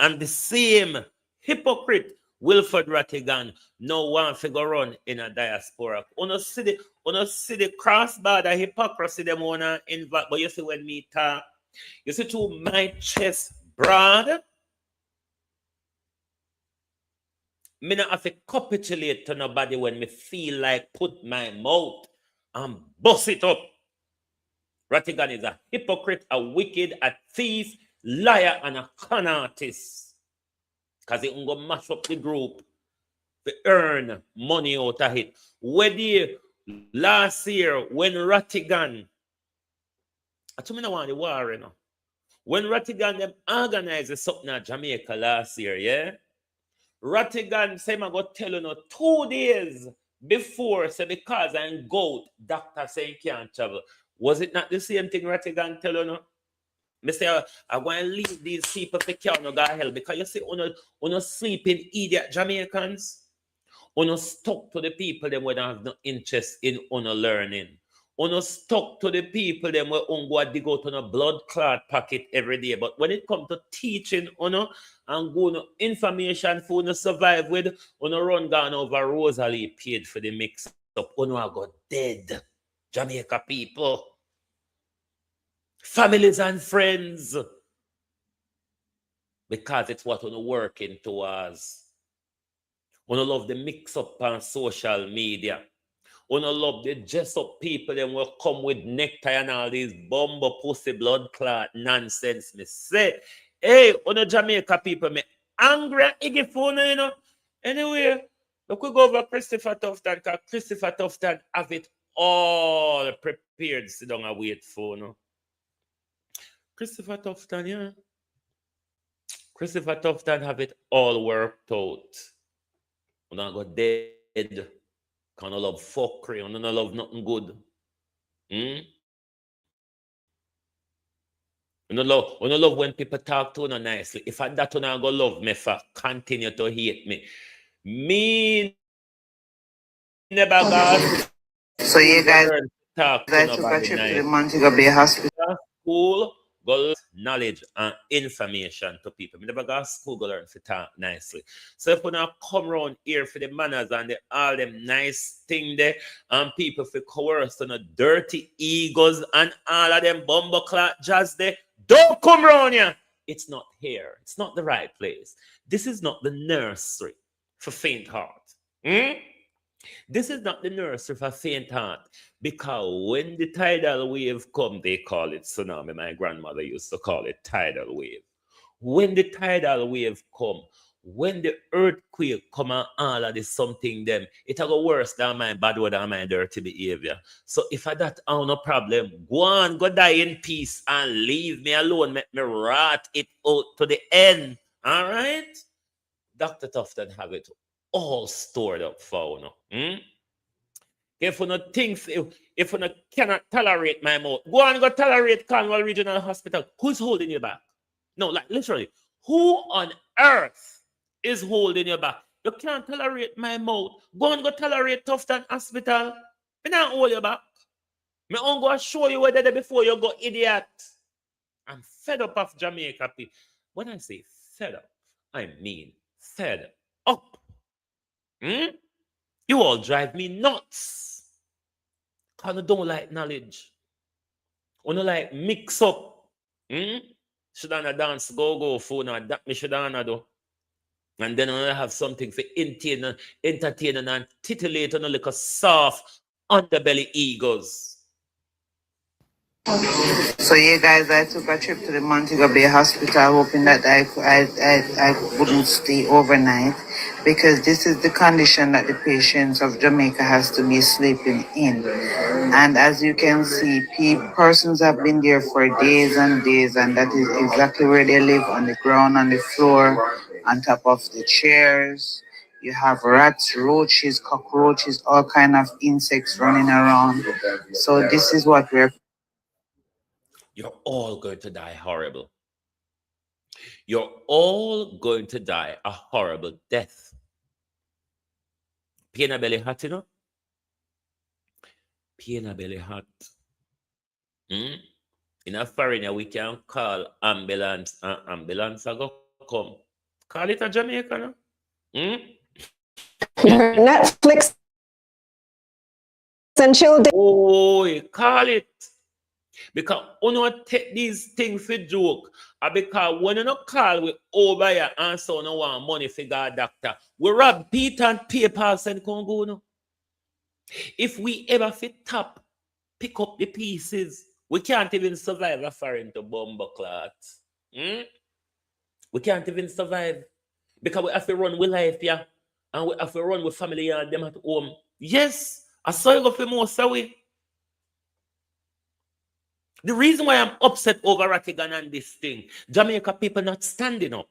And the same hypocrite Wilfred Rattigan now want to figure run in a diaspora. Uno see the cross-border hypocrisy them wanna invite, but you see when me talk, you see to my chest broad, me not have to capitulate to nobody when me feel like put my mouth and bust it up. Rattigan is a hypocrite, a wicked, a thief, liar, and a con artist. Because he go mash up the group to earn money out of it. Whether last year when Rattigan, I told me no want the war, you know. When Rattigan them organized something in Jamaica last year, yeah? Rattigan say I go tell you 2 days before, say because I'm goat, doctor say he can't travel. Was it not the same thing Rattigan tell you no? Me say I want to leave these people to care no God help, because you see uno sleeping idiot Jamaicans, uno stuck to the people them when have no interest in uno learning. Uno stuck to the people them where go dig out on a blood clot pocket every day. But when it comes to teaching uno and go no information for uno survive with, uno run down over Rosalie paid for the mix up. Uno are got dead. Jamaica people. Families and friends. Because it's what uno working towards. Uno love the mix up on social media. Uno love the dress up people them will come with necktie and all these bumbo pussy blood clot nonsense. Me say, hey, uno Jamaica people, me angry at Iggy phone, you know. Anyway, we could go over Christopher Tufton, because Christopher Tufton have it all prepared. Sit down and wait for no. Christopher Tufton, yeah. Christopher Tufton have it all worked out. Uno go dead. Can I love fuckery? I don't love nothing good. I don't love when people talk to you nicely. If I that you not go love me for continue to hate me. Me never got. So you guys talk to took a nobody trip to nice. the Montego Bay Hospital. School, go knowledge and information to people. Me never got school go learn to talk nicely. So if we now come around here for the manners and all them nice thing there, and people for coerce on the dirty egos and all of them bumbo clot jazz there, don't come around here. It's not here. It's not the right place. This is not the nursery for faint heart. This is not the nursery for faint heart. Because when the tidal wave come, they call it tsunami. My grandmother used to call it tidal wave. When the tidal wave come, when the earthquake come and all of this something them, it'll go worse than my bad word and my dirty behavior. So if I that no problem, go on, go die in peace and leave me alone. Make me rot it out to the end. All right? Dr. Tufton have it all stored up for you. If you not think, if you not cannot tolerate my mouth, go and go tolerate Cornwall Regional Hospital. Who's holding you back? No, like literally, who on earth is holding you back? You can't tolerate my mouth. Go and go tolerate Tufton Hospital. Me not hold you back. Me on go show you where they before you go, idiot. I'm fed up of Jamaica people. When I say fed up, I mean fed up. You all drive me nuts. Because I don't like knowledge. I don't like mix up. Should I dance, go, phone, that me should I do. And then I have something for entertaining and titillate on a little soft underbelly egos. So you guys, I took a trip to the Montego Bay Hospital, hoping that I wouldn't stay overnight, because this is the condition that the patients of Jamaica has to be sleeping in. And as you can see, persons have been there for days and days, and that is exactly where they live, on the ground, on the floor, on top of the chairs. You have rats, roaches, cockroaches, all kind of insects running around. So this is what we're... You're all going to die horrible. You're all going to die a horrible death. Pain a belly hot, you know? Pain a belly hot. In a foreigner, we can call ambulance, and ambulance a go come. Call it a Jamaica, no? Netflix and chill. Oh, call it. Because you don't take these things for joke. Because when you not call we over here and so no want money for God doctor, we rob Peter and PayPal send Congo. No? If we ever fit top, pick up the pieces, we can't even survive a foreign to bomber clots. We can't even survive. Because we have to run with life, yeah. And we have to run with family and them at home. Yes, I saw you go for most away. The reason why I'm upset over Ratigan and this thing, Jamaica people not standing up.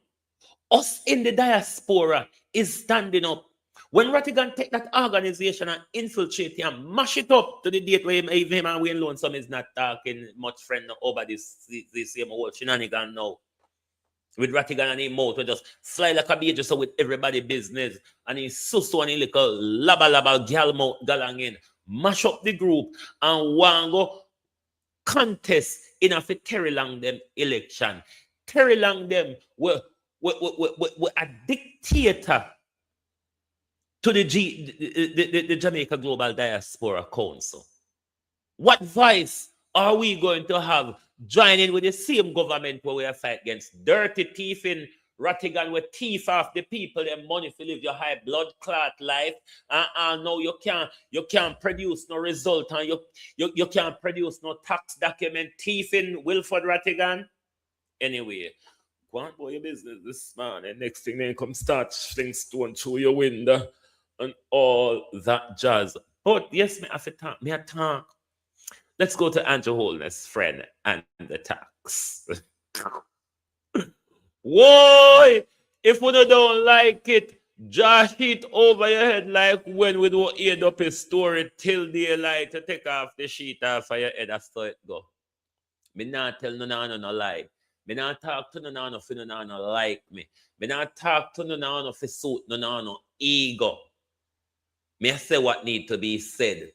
Us in the diaspora is standing up. When Ratigan take that organization and infiltrate it and mash it up to the date where him and Wayne Lonesome is not talking much friend over this same old shenanigan now. With Ratigan and his mouth, we just fly like a bee just with everybody business. And he's so and he little laba gal mouth galang in. mash up the group, and want go contest in a Terry Long them election. Terry Long them were a dictator to the Jamaica Global Diaspora Council. What voice are we going to have joining with the same government where we are fight against dirty thief in Rattigan, with thief off the people their money to live your high blood clot life, and now you can't produce no result, and you can't produce no tax document, thief in Wilford Rattigan. Anyway, go on about your business this man, and next thing they come start fling stone through your window and all that jazz. But yes, me have to talk. Me a talk. Let's go to Andrew Holness, friend, and the tax. Why? If we don't like it, just hit over your head like when we do aid up a story till daylight to take off the sheet off of your head. That's how it go. Me not tell no lie. Me not talk to no for no like me. Me not talk to no for suit no ego. Me say what need to be said.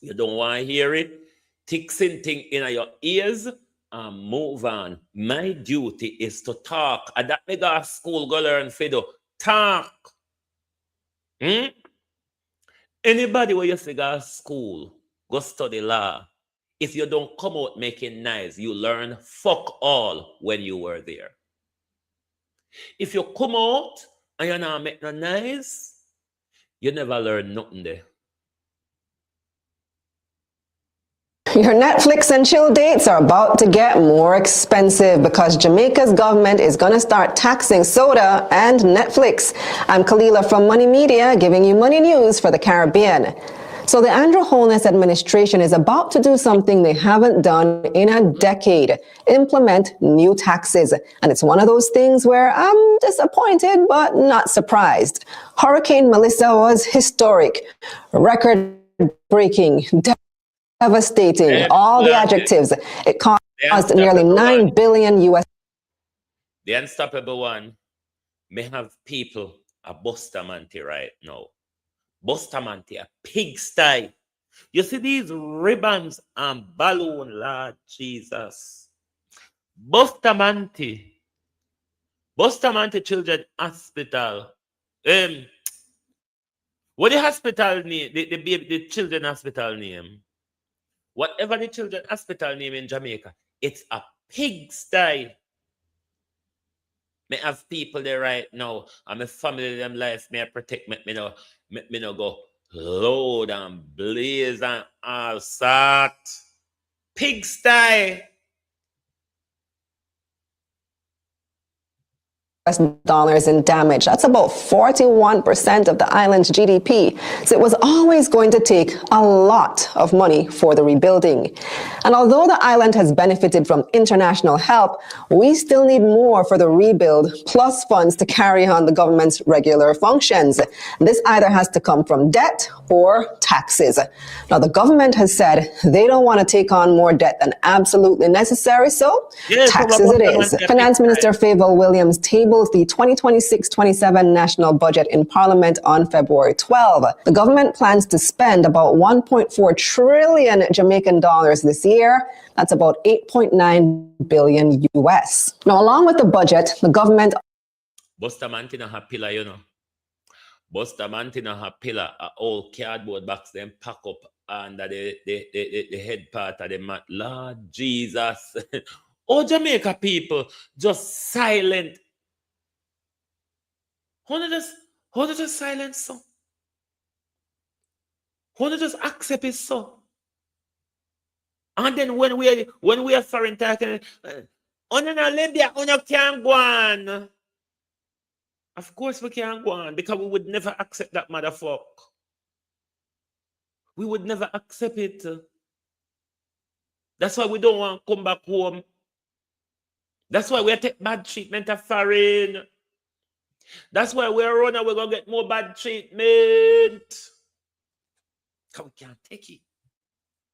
You don't want to hear it? Take something in your ears and move on. My duty is to talk. And that me go to school, go learn fido. Talk. Anybody where you say go to school, go study law. If you don't come out making nice, you learn fuck all when you were there. If you come out and you not make no nice, you never learn nothing there. Your Netflix and chill dates are about to get more expensive because Jamaica's government is going to start taxing soda and Netflix. I'm Kalila from Money Media, giving you money news for the Caribbean. So the Andrew Holness administration is about to do something they haven't done in a decade: implement new taxes. And it's one of those things where I'm disappointed but not surprised. Hurricane Melissa was historic, record-breaking, devastating, all the adjectives. It cost nearly $9 billion US. The unstoppable one may have people a Bustamante right now. Bustamante, a pigsty. You see these ribbons and balloon, Lord Jesus. Bustamante Children's Hospital. What the hospital name? The children's hospital name. Whatever the children's hospital name in Jamaica, it's a pigsty. Me have people there right now, and my family, them life, may I protect me no go load and blaze and all sort. Pigsty. Dollars in damage. That's about 41% of the island's GDP. So it was always going to take a lot of money for the rebuilding. And although the island has benefited from international help, we still need more for the rebuild, plus funds to carry on the government's regular functions. This either has to come from debt or taxes. Now, the government has said they don't want to take on more debt than absolutely necessary, so taxes it is. Finance Minister Favour Williams tabled the 2026-27 national budget in Parliament on February 12. The government plans to spend about 1.4 trillion Jamaican dollars this year. That's about 8.9 billion US. Now, along with the budget, the government... Bustamante na ha pillar, you know. Bustamante na ha pillar, a old cardboard box, then pack up under the head part of the mat. Lord Jesus. Oh, Jamaica people, just silent. How did just silence so? How did just accept it so? And then when we are foreign talking, on Libya, on can't go on. Of course we can't go on because we would never accept that motherfucker. We would never accept it. That's why we don't want to come back home. That's why we take bad treatment of foreign. That's why we're running, we're going to get more bad treatment. Because we can't take it.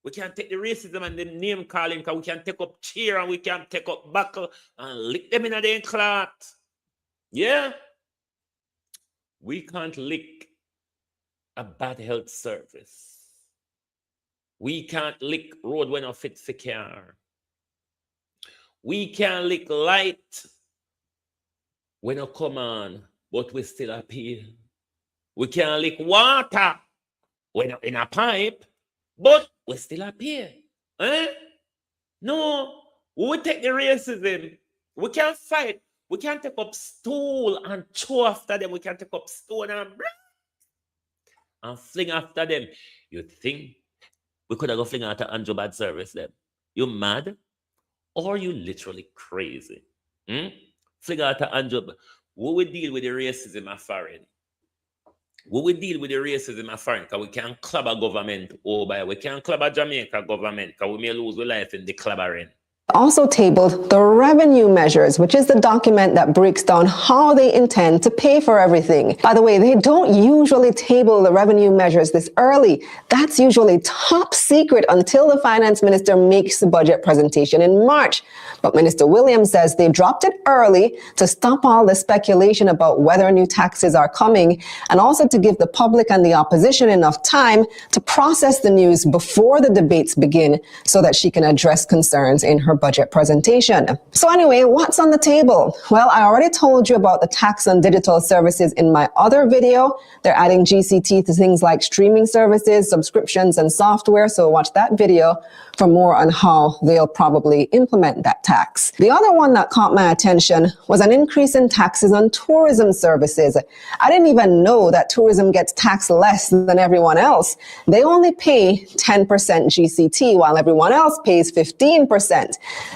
We can't take the racism and the name calling because we can't take up cheer and we can't take up buckle and lick them in the clot. Yeah? We can't lick a bad health service. We can't lick road when not fit for car. We can't lick light when not come on, but we still appeal. We can't lick water when not in a pipe, but we still appeal. Eh? No, we will take the racism. We can't fight. We can't take up stool and throw after them. We can't take up stone and fling after them. You think we could have go fling after Andrew bad service them? You mad? Or you literally crazy? Fling after Andrew. We will deal with the racism of foreign. We will deal with the racism of foreign because we can't club a government over. We can't club a Jamaica government because we may lose our life in the clubbering. Also tabled the revenue measures, which is the document that breaks down how they intend to pay for everything. By the way, they don't usually table the revenue measures this early. That's usually top secret until the finance minister makes the budget presentation in March. But Minister Williams says they dropped it early to stop all the speculation about whether new taxes are coming, and also to give the public and the opposition enough time to process the news before the debates begin so that she can address concerns in her budget presentation. So anyway, what's on the table? Well, I already told you about the tax on digital services in my other video. They're adding GCT to things like streaming services, subscriptions, and software. So watch that video for more on how they'll probably implement that tax. The other one that caught my attention was an increase in taxes on tourism services. I didn't even know that tourism gets taxed less than everyone else. They only pay 10% GCT while everyone else pays 15%.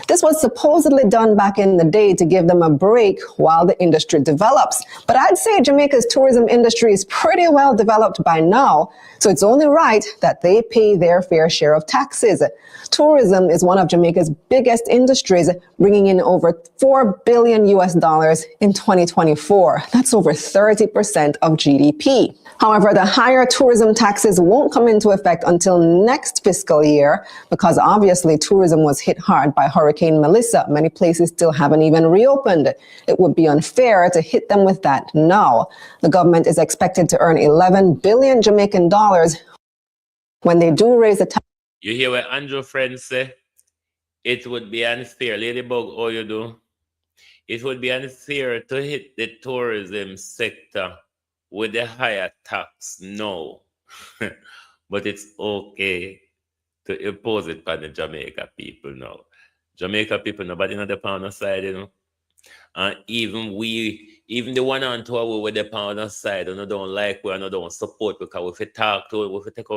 This was supposedly done back in the day to give them a break while the industry develops. But I'd say Jamaica's tourism industry is pretty well developed by now, so it's only right that they pay their fair share of taxes. Tourism is one of Jamaica's biggest industries, bringing in over $4 billion in 2024. That's over 30% of GDP. However, the higher tourism taxes won't come into effect until next fiscal year because obviously tourism was hit hard by Hurricane Melissa. Many places still haven't even reopened. It would be unfair to hit them with that now. The government is expected to earn 11 billion Jamaican dollars when they do raise the tax. You hear what Andrew friends say? It would be unfair. Ladybug, all you do? It would be unfair to hit the tourism sector with the higher tax. No. But it's okay to impose it on the Jamaica people now. Jamaica people, nobody on the pound side, you know. And even the one on tour with the pound side, and don't like we and don't support because if we talk to it, if we take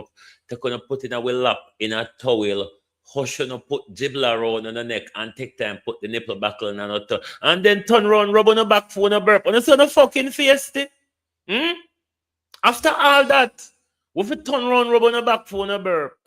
on put in our lap in a towel, hush and put jibble around on the neck and take time put the nipple buckle on our toe, and then turn around, rub on the back for a burp. And it's on the fucking face. After all that, if we turn around, rub on the back for a burp.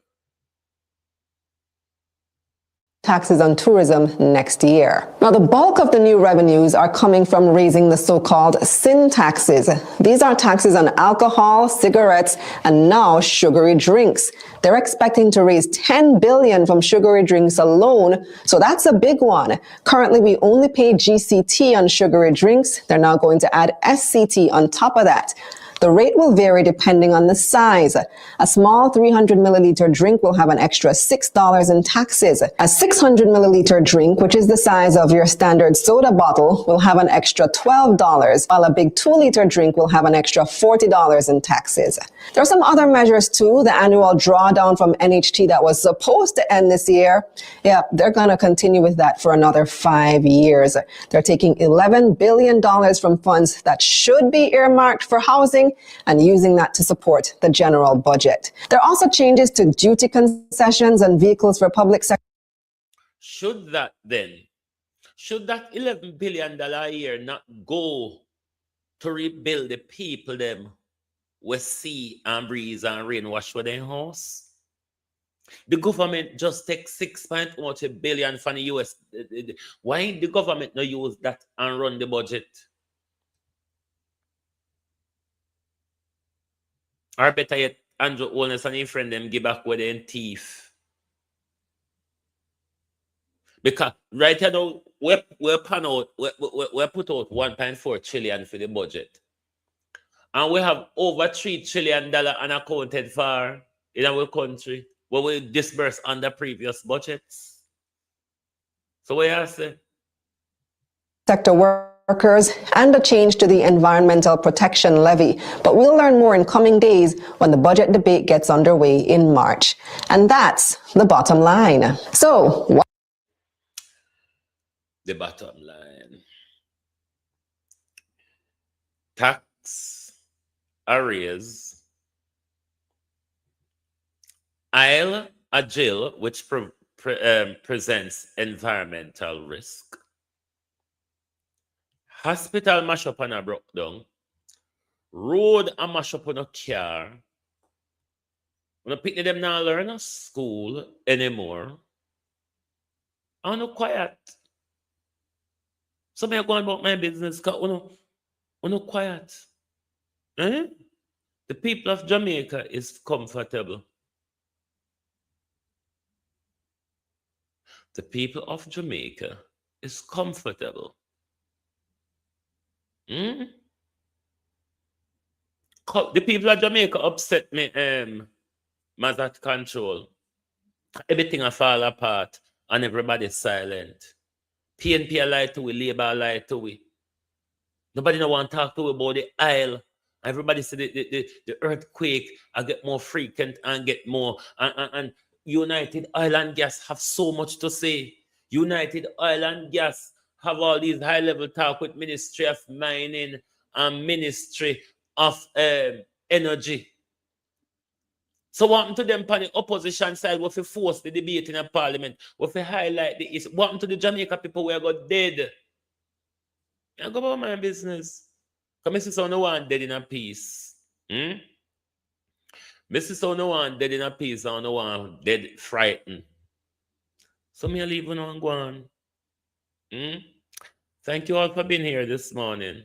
Taxes on tourism next year. Now, the bulk of the new revenues are coming from raising the so-called sin taxes. These are taxes on alcohol, cigarettes, and now sugary drinks. They're expecting to raise 10 billion from sugary drinks alone, so that's a big one. Currently, we only pay GCT on sugary drinks. They're now going to add SCT on top of that. The rate will vary depending on the size. A small 300 milliliter drink will have an extra $6 in taxes. A 600 milliliter drink, which is the size of your standard soda bottle, will have an extra $12, while a big 2-liter drink will have an extra $40 in taxes. There are some other measures too. The annual drawdown from NHT that was supposed to end this year, they're going to continue with that for another 5 years. They're taking $11 billion from funds that should be earmarked for housing and using that to support the general budget. There are also changes to duty concessions and vehicles for public sector. Should that $11 billion a year not go to rebuild the people them with sea and breeze and rain wash for their house? The government just take 6.1 billion from the US. Why the government not use that and run the budget? Or better yet, Andrew Holness and his friend them give back with their teeth. Because right now, we put out 1.4 trillion for the budget. And we have over $3 trillion unaccounted for in our country. what we disbursed under previous budgets. So what you say? Sector workers and a change to the Environmental Protection Levy. But we'll learn more in coming days when the budget debate gets underway in March. And that's the bottom line. So, what? The bottom line. Tax arrears. Isle a jail which presents environmental risk. Hospital mash up and a broke down. Road a mash up on a car. When people them not learn at school anymore. I'm not quiet. So me going about my business because I'm not quiet. Eh? The people of Jamaica is comfortable. The people of Jamaica is comfortable. The people of Jamaica upset me, Mazat control. Everything a fall apart and everybody's silent. PNP lie to we, Labour lie to we. Nobody no want to talk to we about the Isle. Everybody said the earthquake I get more frequent and get more and United Oil and Gas have so much to say. United Oil and Gas have all these high-level talk with Ministry of Mining and Ministry of Energy. So what happened to them on the opposition side? What if force the debate in a parliament? What if highlight the issue? What happened to the Jamaica people where got dead? I go about my business. Come Mrs. On no one dead in a peace. Mrs. On no one dead in a peace, on no one dead frightened. So me leave on and go on. Thank you all for being here this morning.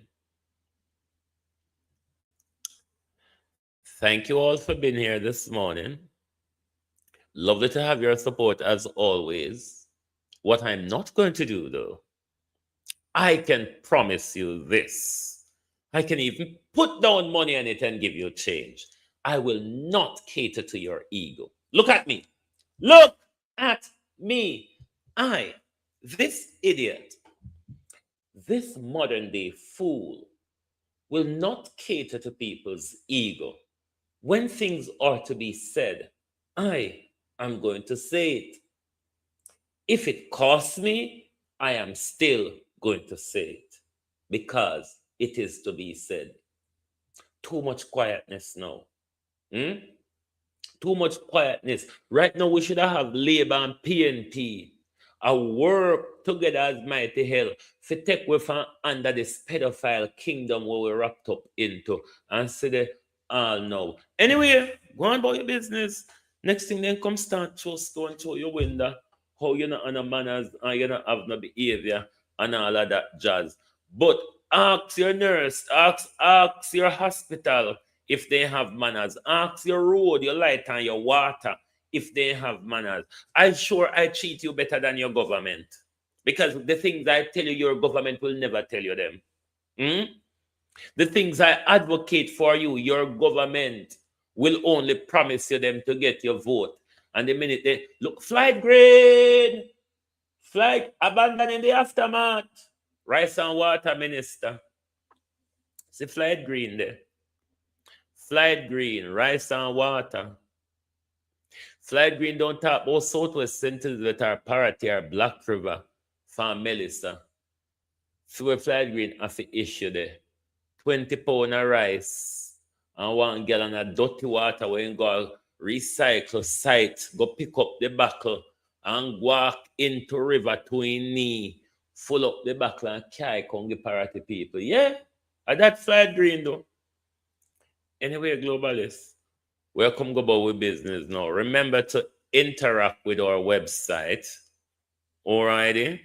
Thank you all for being here this morning. Lovely to have your support as always. What I'm not going to do though, I can promise you this. I can even put down money on it and give you change. I will not cater to your ego. Look at me. Look at me. This idiot, this modern day fool, will not cater to people's ego. When things are to be said, I am going to say it. If it costs me, I am still going to say it because it is to be said. Too much quietness now. Too much quietness. Right now, we should have Labour and PNP work together as mighty hell to take with under this pedophile kingdom where we're wrapped up into and say the all now. Anyway, go on about your business. Next thing then come start throw stone through your window. How you're not on a manners and you don't have no behavior and all of that jazz. But ask your nurse, ask your hospital if they have manners. Ask your road, your light and your water if they have manners. I'm sure I treat you better than your government. Because the things I tell you, your government will never tell you them. The things I advocate for you, your government will only promise you them to get your vote. And the minute they look, flight grade, flight abandoning the aftermath. Rice and water minister. See flight green there. Flight green, rice and water. Flight green don't talk about Southwest Centers that are Parity or Black River from Melissa. So flight green have to issue there. 20 pounds of rice and 1 gallon of dirty water when you go recycle site, go pick up the buckle and walk into river to in knee, full up the buckle and carry come the Parity people. Yeah, and that flight green though. Anyway, globalists, welcome go about with business now. Remember to interact with our website. Alrighty?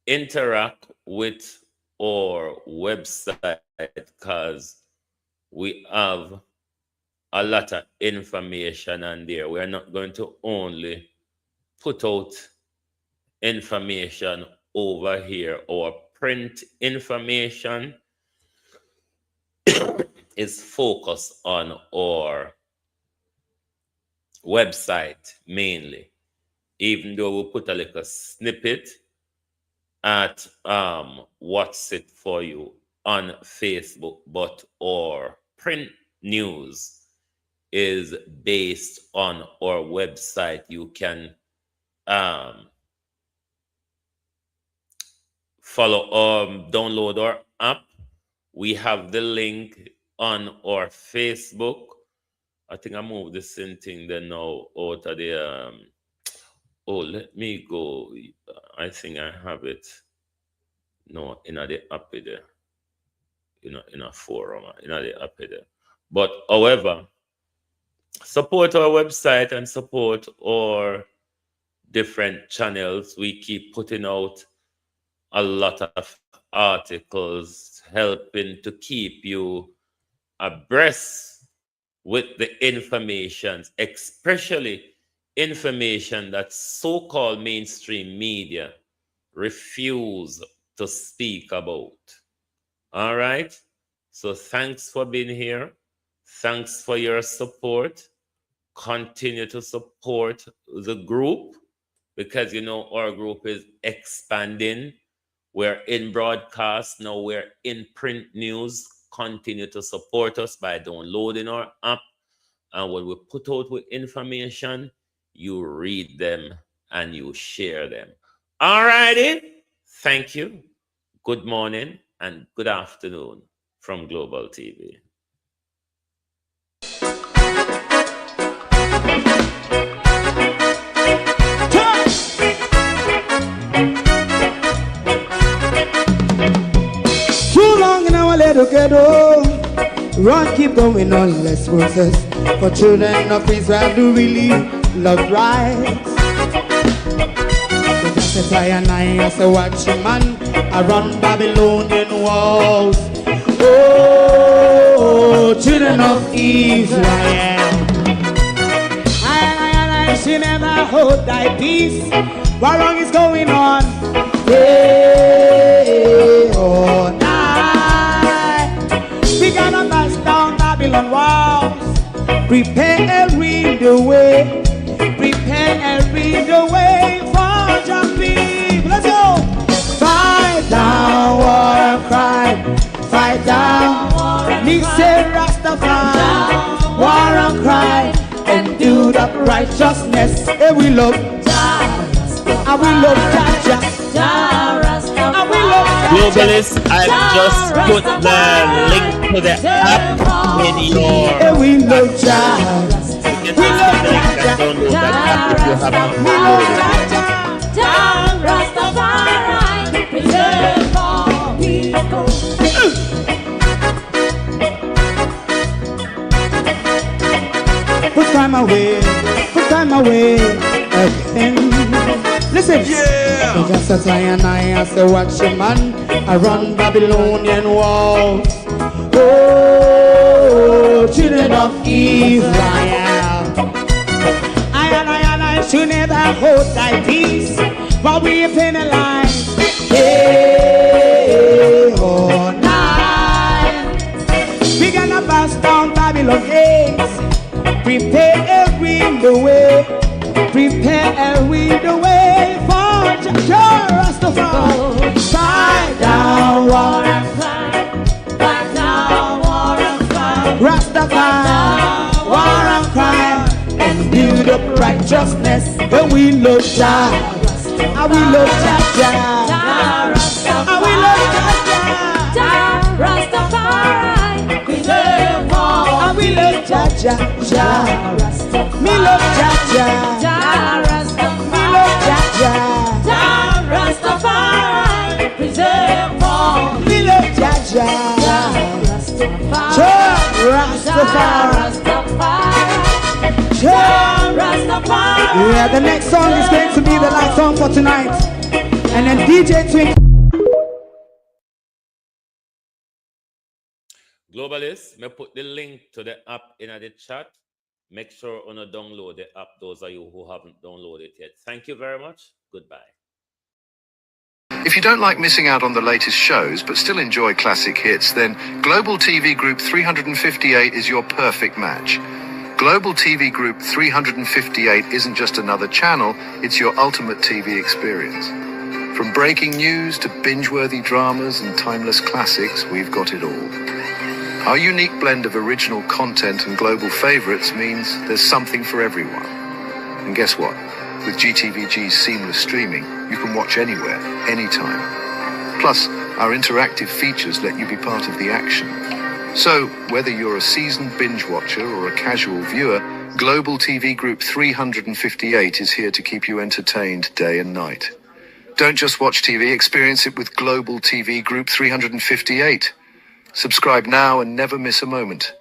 Interact with our website because we have a lot of information on there. We are not going to only put out information over here. Our print information is focused on our website mainly, even though we put a little snippet at what's it for you on Facebook, but our print news is based on our website. You can follow download our app. We have the link on our Facebook. I think I moved this thing then now out of the oh, let me go. I think I have it. No, in the app there. In a forum, in the app there. But however, support our website and support our different channels. We keep putting out a lot of articles helping to keep you abreast with the information, especially information that so-called mainstream media refuse to speak about. All right? So thanks for being here. Thanks for your support. Continue to support the group because, our group is expanding. We're in broadcast. Now we're in print news. Continue to support us by downloading our app. And when we put out with information, you read them and you share them. All righty. Thank you. Good morning and good afternoon from Global TV. Too long in our little ghetto, run keep going on, let's process. For children of Israel do really love rights. So just as I and I as a watching man, I run Babylonian walls. Oh, children of Israel, I should never hold thy peace. What wrong is going on? Hey, oh, night. We gonna bust down Babylon walls. Prepare the way. Prepare the way for your people. Let's go. Fight down, war and crime. Fight down, listen Rastafari. War and crime and do the righteousness. And we love and we love Jaja. And we love Globalists, I've just put the link to the app in your. and we love Jaja. You can just click the link and download that app if you haven't downloaded it. Put time away again. Listen, yeah. So just as I and I as a watching man, I run Babylonian walls. Oh, children of Israel, I should never hold thy peace, while we penalize. Hey, oh, night. We gonna bust down Babylon gates. Prepare the way. Prepare the way for Jah Rastafari. Fight down war and crime. Fight down war and crime. Rastafari, war and crime, and build up righteousness. And we love Jah, and we love Jah, and we love Jah Rastafari. We love all, and we love Jah. Me love Jah Rastafari. Me love Jah Rastafari. Preserve all. Me love Jah Rastafari. Yeah, the next song is going to be the last song for tonight. And then DJ Twink. Globalists, may put the link to the app in the chat. Make sure you download the app, those of you who haven't downloaded it yet. Thank you very much. Goodbye. If you don't like missing out on the latest shows but still enjoy classic hits, then Global TV Group 358 is your perfect match. Global TV Group 358 isn't just another channel, it's your ultimate TV experience. From breaking news to binge-worthy dramas and timeless classics, we've got it all. Our unique blend of original content and global favorites means there's something for everyone. And guess what? With GTVG's seamless streaming, you can watch anywhere, anytime. Plus, our interactive features let you be part of the action. So, whether you're a seasoned binge watcher or a casual viewer, Global TV Group 358 is here to keep you entertained day and night. Don't just watch TV, experience it with Global TV Group 358. Subscribe now and never miss a moment.